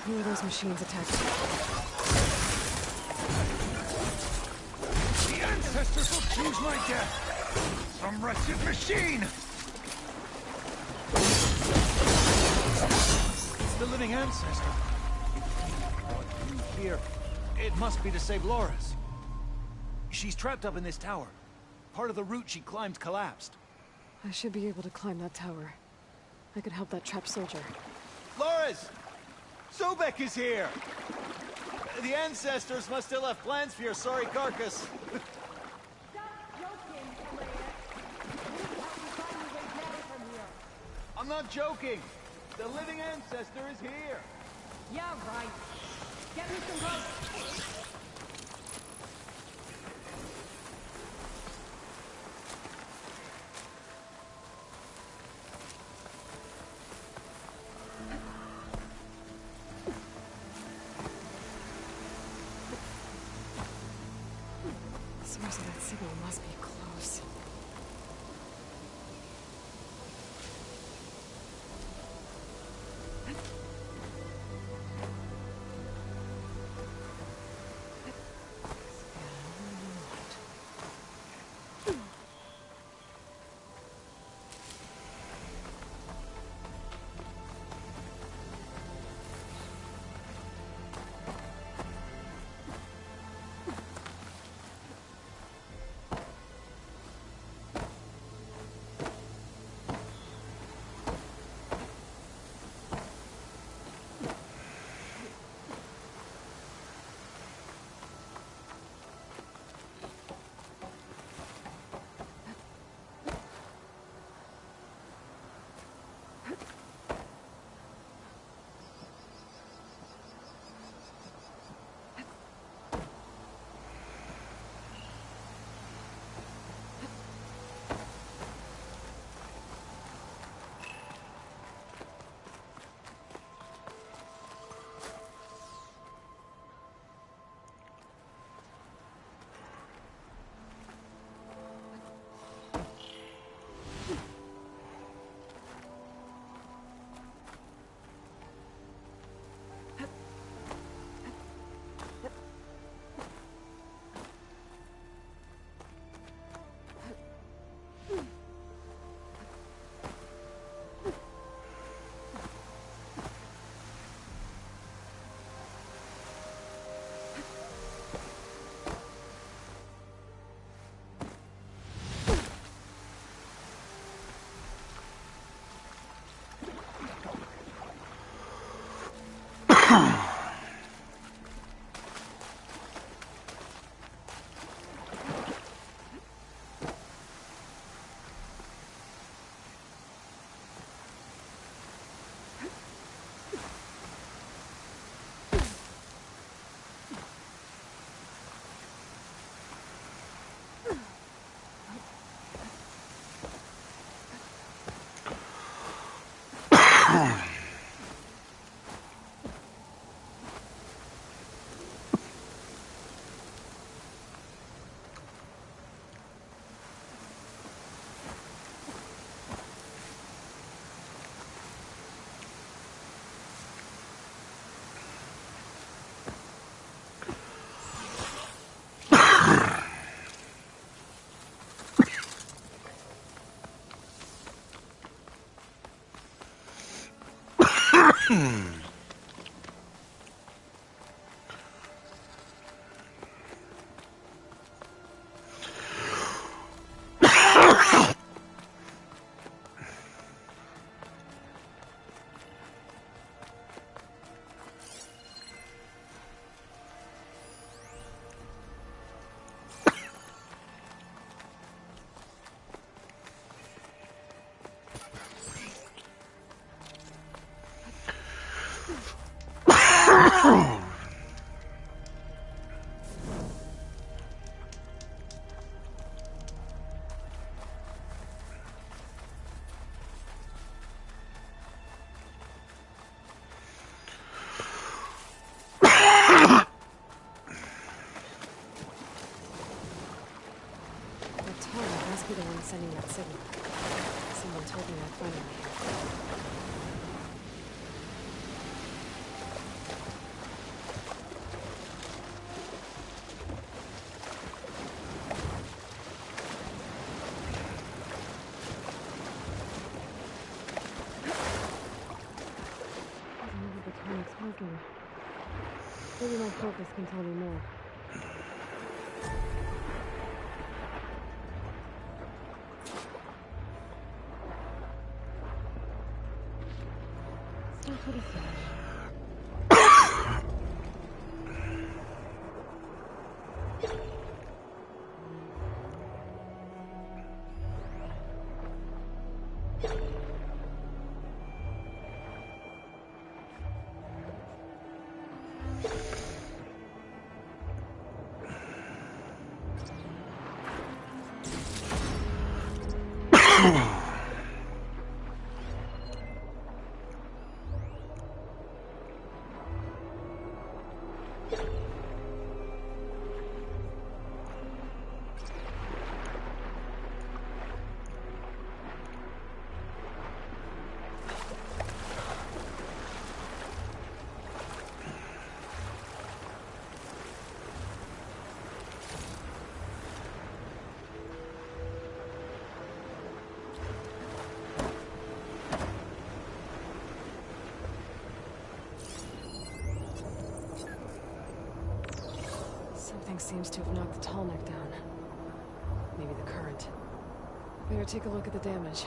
Who are those machines attacking? The ancestors will choose my death! Some wretched machine! It's the living ancestor. What do you fear? It must be to save Loris. She's trapped up in this tower. Part of the route she climbed collapsed. I should be able to climb that tower. I could help that trapped soldier. Loris! Sobek is here! The ancestors must still have plans for your sorry carcass. I'm not joking! The living ancestor is here! Yeah, right. Get me some rope. The source of that signal must be close. Must be the one sending that signal. Someone told me I'd find him here. Maybe my focus can tell me more. Still pretty fresh. Something seems to have knocked the tall neck down. Maybe the current. Better take a look at the damage.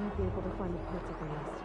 Might be able to find the parts of the nest.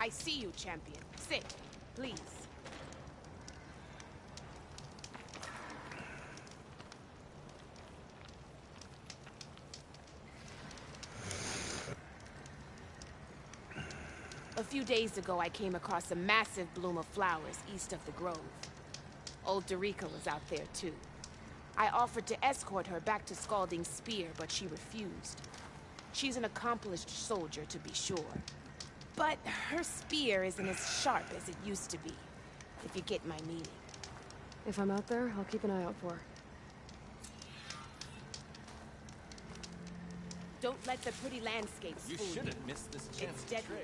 I see you, champion. Sit, please. A few days ago, I came across a massive bloom of flowers east of the grove. Old Dorica was out there, too. I offered to escort her back to Scalding Spear, but she refused. She's an accomplished soldier, to be sure. But her spear isn't as sharp as it used to be, if you get my meaning. If I'm out there, I'll keep an eye out for her. Don't let the pretty landscapes fool you. You shouldn't miss this chance. It's deadly.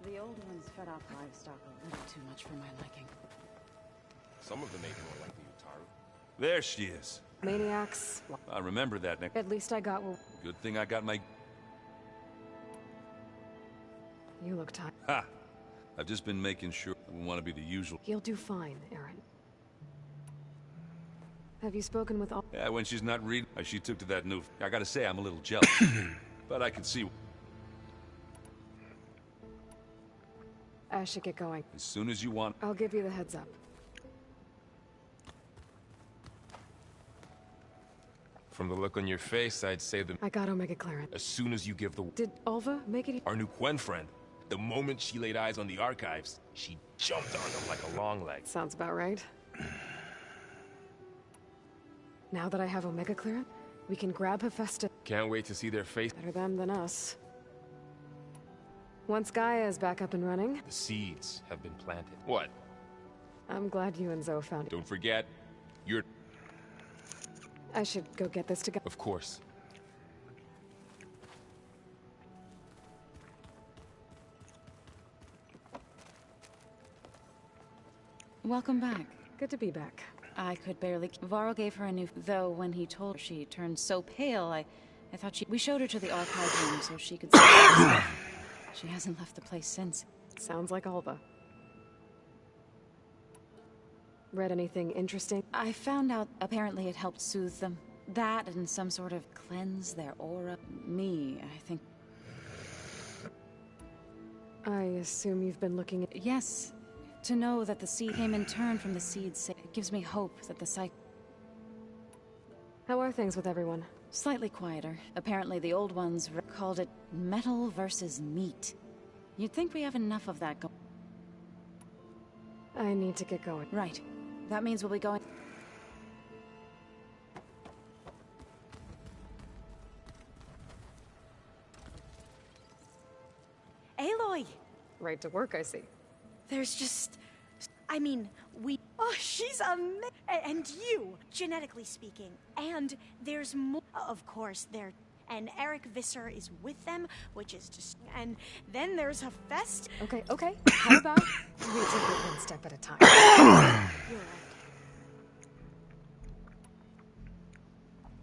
The old ones fed off livestock a little too much for my liking. Some of them ate more like the Utaru. There she is. Maniacs. I remember that, Nick. At least I got what... Good thing I got my... You look tired. Ha! I've just been making sure I wouldn't want to be the usual. You'll do fine, Aaron. Have you spoken with all... Yeah, when she's not reading, she took to that new... I gotta say, I'm a little jealous. But I can see... I should get going. As soon as you want... I'll give you the heads up. From the look on your face, I'd say I got Omega clearance. As soon as you give the... Did Alva make it... Our new Quen friend. The moment she laid eyes on the archives, she jumped on them like a long leg. Sounds about right. Now that I have Omega clearance, we can grab Hephaestus. Can't wait to see their face. Better them than us. Once Gaia is back up and running... The seeds have been planted. What? I'm glad you and Zoe found it. Don't forget, you're... I should go get this together. Of course. Welcome back. Good to be back. I could barely... Varl gave her a new... Though when he told her she turned so pale, I thought she... We showed her to the archive room so she could see herself. She hasn't left the place since. Sounds like Alba. Read anything interesting? I found out apparently it helped soothe them. That and some sort of cleanse their aura. Me, I think... I assume you've been looking at... Yes. To know that the seed came in turn from the seeds, it gives me hope that the cycle... How are things with everyone? Slightly quieter. Apparently the old ones called it metal versus meat. You'd think we have enough of that going. I need to get going. Right. That means we'll be going... Aloy! Right to work, I see. There's just... I mean, we... Oh, she's and you, genetically speaking. And there's more... Of course, there... And Eric Visser is with them, which is just... And then there's Hephaestus. Okay. How about we take it one step at a time? You're right.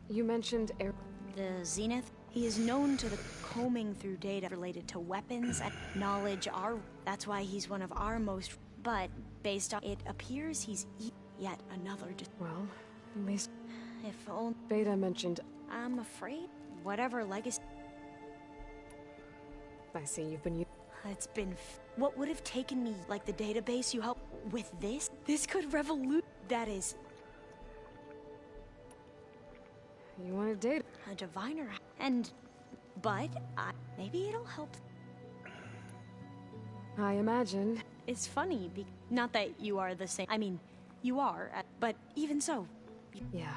You mentioned Eric... The Zenith. He is known to the combing through data related to weapons and knowledge. That's why he's one of our most... But based on it appears he's yet another... Well, at least... If only... Beta mentioned... I'm afraid whatever legacy... I see you've been... It's been... What would have taken me, like the database you helped with this? This could revolute... That is... You wanted data? A diviner. And... But, maybe it'll help... I imagine. It's funny, not that you are the same... I mean, you are, but even so... Yeah.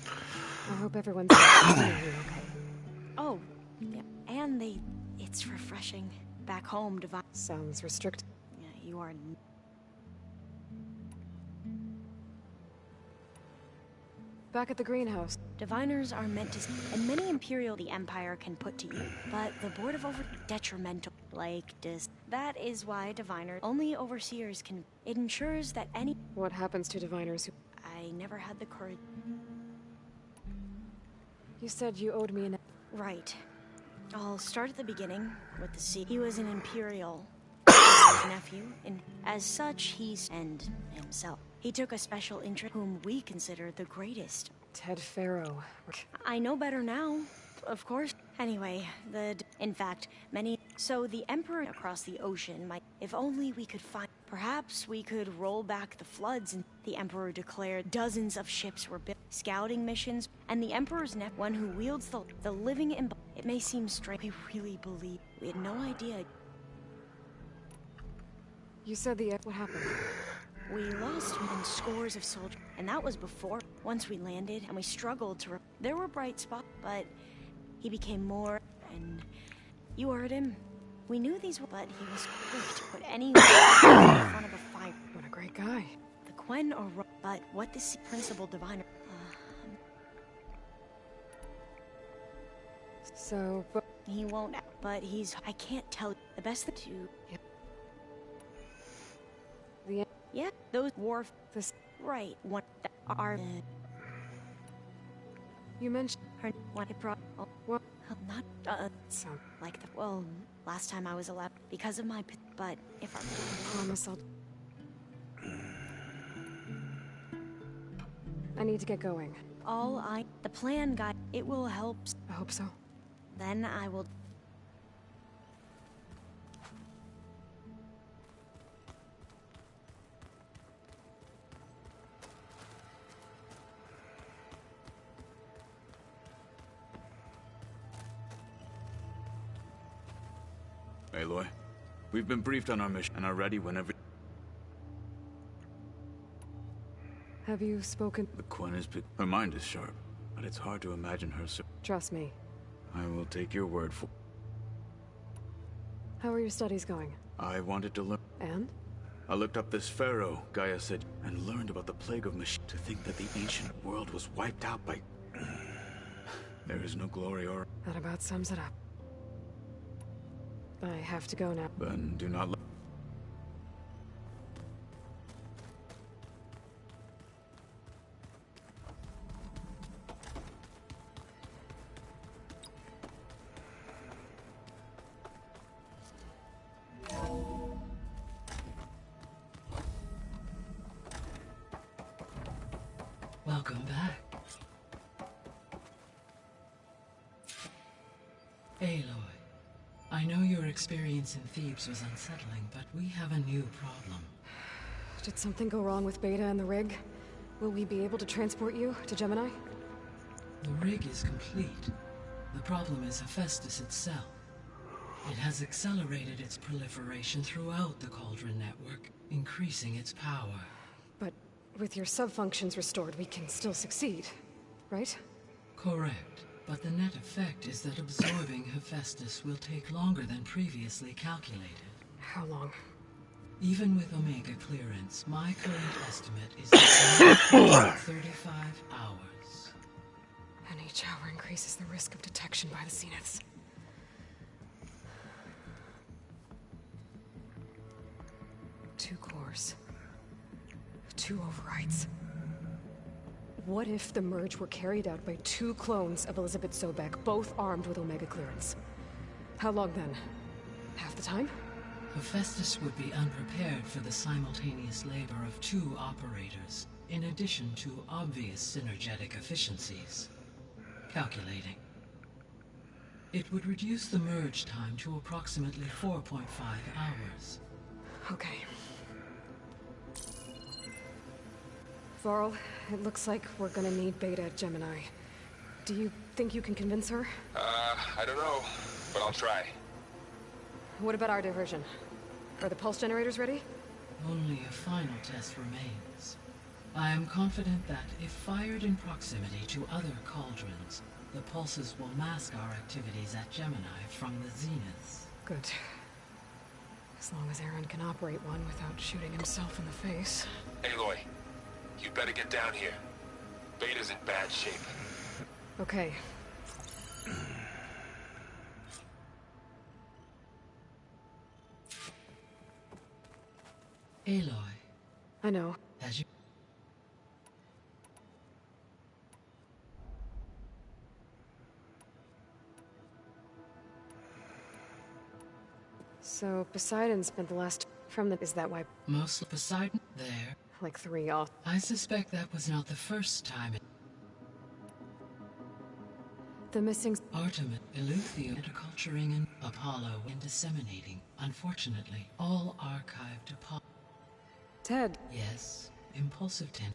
I hope everyone's okay. Oh, yeah. And it's refreshing. Back home, Divine... Sounds restricted. Yeah, you are... Back at the greenhouse. Diviners are meant to... And many Imperial the Empire can put to you. But the Board of detrimental, like this. That is why Diviners... Only Overseers can... It ensures that any... What happens to Diviners who... I never had the courage... You said you owed me an... Right. I'll start at the beginning, with the sea. He was an Imperial... his nephew, and as such, he's... and himself. He took a special interest whom we consider the greatest. Ted Faro. I know better now, of course. Anyway, in fact, many... So the Emperor across the ocean might... If only we could find... Perhaps we could roll back the floods, and the Emperor declared dozens of ships were built, scouting missions, and the Emperor's one who wields the living... It may seem strange, we really believe. We had no idea. You said what happened? We lost scores of soldiers, and that was before. Once we landed, and we struggled to... There were bright spots, but he became more, and you heard him. We knew these, but he was quick to put anyone in front of a fire. What a great guy. The Quen or... But what the principal diviner... So, but... He won't, but he's... I can't tell. The best thing to... The... Yeah, those war... This... Right, one that are... You mentioned... Her... What it brought... What? Not... So... Like the... Well, last time I was allowed... Because of my... But if I... Promise I'll... I need to get going. The plan, guy, it will help... I hope so. Then I will... Aloy, we've been briefed on our mission and are ready whenever... Have you spoken? The Quen is... Her mind is sharp, but it's hard to imagine her... Trust me. I will take your word for... How are your studies going? I wanted to learn... And? I looked up this pharaoh, Gaia said, and learned about the plague of machines. To think that the ancient world was wiped out by... There is no glory or... That about sums it up. I have to go now. Then do not let... Welcome back. Aloy, I know your experience in Thebes was unsettling, but we have a new problem. Did something go wrong with Beta and the rig? Will we be able to transport you to Gemini? The rig is complete. The problem is Hephaestus itself. It has accelerated its proliferation throughout the Cauldron network, increasing its power. But with your sub-functions restored, we can still succeed, right? Correct. But the net effect is that absorbing Hephaestus will take longer than previously calculated. How long? Even with Omega clearance, my current estimate is 35 hours. And each hour increases the risk of detection by the Zeniths. Two cores. Two overrides. What if the merge were carried out by two clones of Elizabeth Sobek, both armed with Omega clearance? How long then? Half the time? Hephaestus would be unprepared for the simultaneous labor of two operators, in addition to obvious synergetic efficiencies. Calculating. It would reduce the merge time to approximately 4.5 hours. Okay. Varl, it looks like we're gonna need Beta at Gemini. Do you think you can convince her? I don't know, but I'll try. What about our diversion? Are the pulse generators ready? Only a final test remains. I am confident that, if fired in proximity to other cauldrons, the pulses will mask our activities at Gemini from the Zeniths. Good. As long as Aaron can operate one without shooting himself in the face. Aloy, you better get down here. Beta's in bad shape. Okay. Aloy. I know. As you... So, Poseidon spent the last... Is that why... Mostly Poseidon there. Like 3 off. I suspect that was not the first time it... The missing... Artemis, Eleuthio, interculturing, and Apollo in disseminating. Unfortunately, all archived Apollo. Ted. Yes, Impulsive 10.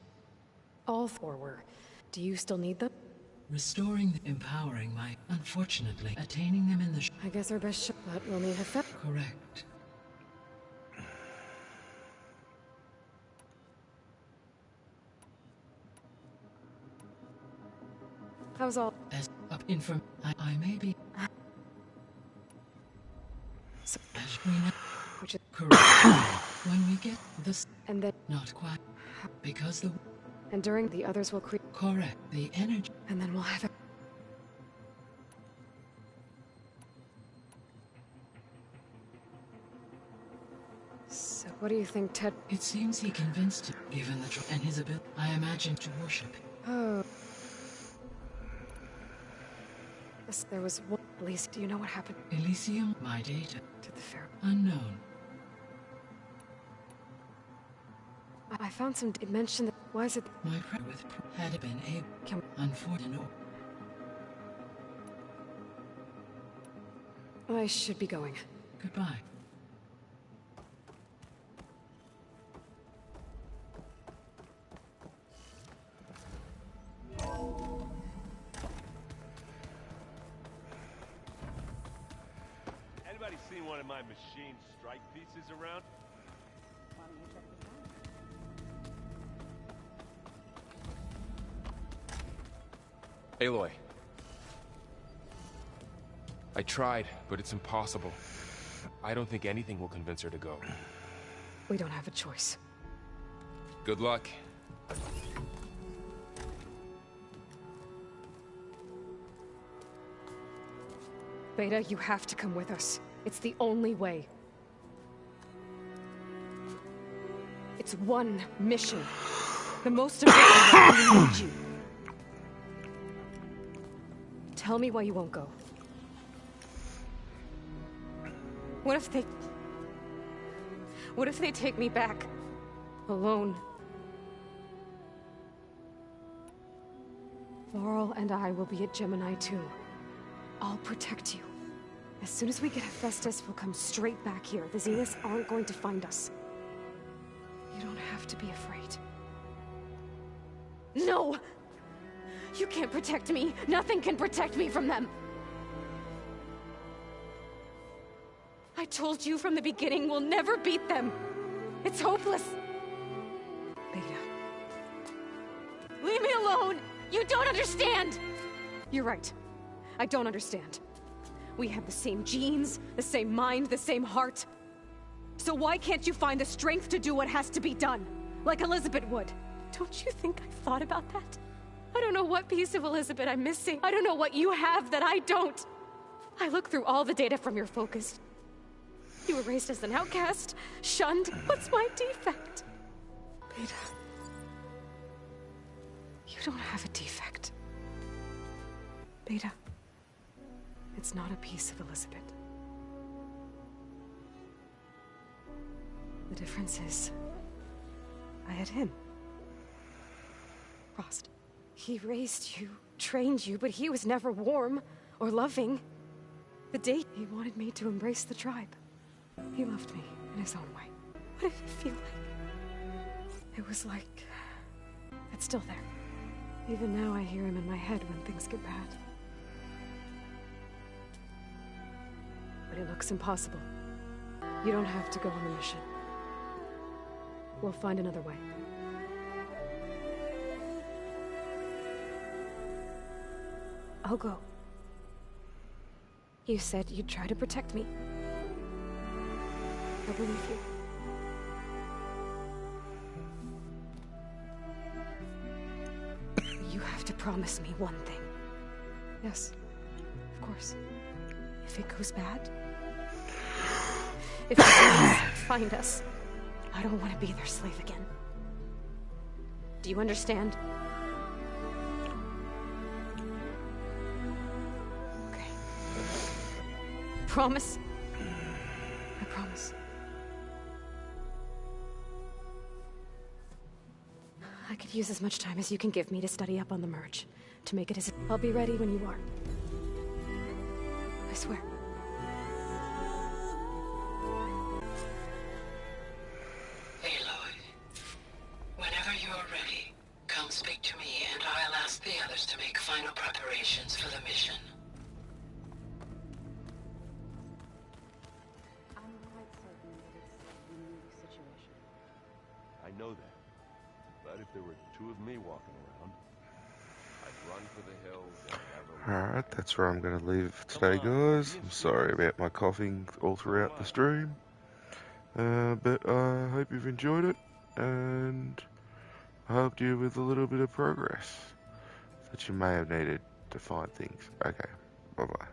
All 4 were. Do you still need them? Restoring, empowering my... Unfortunately, attaining them in the... I guess our best shot, but we'll need Hephaestus. Correct. How's all... As up inform... I may be... So, as we know... Which is... Correct. When we get this... And then... Not quite. Because the... And during the others will create... Correct. The energy... And then we'll have it... So what do you think, Ted? It seems he convinced him, given the and his ability. I imagine to worship him. Oh. Yes, there was one... Elise, do you know what happened? Elysium, my data. To the fair... Unknown. I found some... It mentioned that... Why is it... My prayer with... Had it been able... Unfortunate... I should be going. Goodbye. Anybody seen one of my machine strike pieces around? Aloy. I tried, but it's impossible. I don't think anything will convince her to go. We don't have a choice. Good luck. Beta, you have to come with us. It's the only way. It's one mission. The most important one. We need you. Tell me why you won't go. What if they take me back? Alone? Varl and I will be at Gemini too. I'll protect you. As soon as we get Hephaestus, we'll come straight back here. The Zeniths aren't going to find us. You don't have to be afraid. No! You can't protect me. Nothing can protect me from them. I told you from the beginning we'll never beat them. It's hopeless. Beta. Leave me alone! You don't understand! You're right. I don't understand. We have the same genes, the same mind, the same heart. So why can't you find the strength to do what has to be done? Like Elizabeth would. Don't you think I've thought about that? I don't know what piece of Elizabeth I'm missing. I don't know what you have that I don't. I look through all the data from your focus. You were raised as an outcast, shunned. What's my defect? Beta. You don't have a defect. Beta. It's not a piece of Elizabeth. The difference is, I had him. Frost. He raised you, trained you, but he was never warm or loving. The day he wanted me to embrace the tribe. He loved me in his own way. What did it feel like? It was like... it's still there. Even now I hear him in my head when things get bad. But it looks impossible. You don't have to go on the mission. We'll find another way. I'll go. You said you'd try to protect me. I believe you. You have to promise me one thing. Yes, of course. If it goes bad, if the Zeniths find us, I don't want to be their slave again. Do you understand? Okay. Promise? I promise. I could use as much time as you can give me to study up on the merge. To make it as... I'll be ready when you are. I swear. Aloy, whenever you're ready, come speak to me and I'll ask the others to make final preparations for the mission. I'm quite certain that it's a unique situation. I know that. But if there were two of me walking around, I'd run for the hills and have a... Alright, that's where I'm going to leave today, guys. I'm sorry about my coughing all throughout the stream. But I hope you've enjoyed it, and I helped you with a little bit of progress that you may have needed to find things. Okay, bye-bye.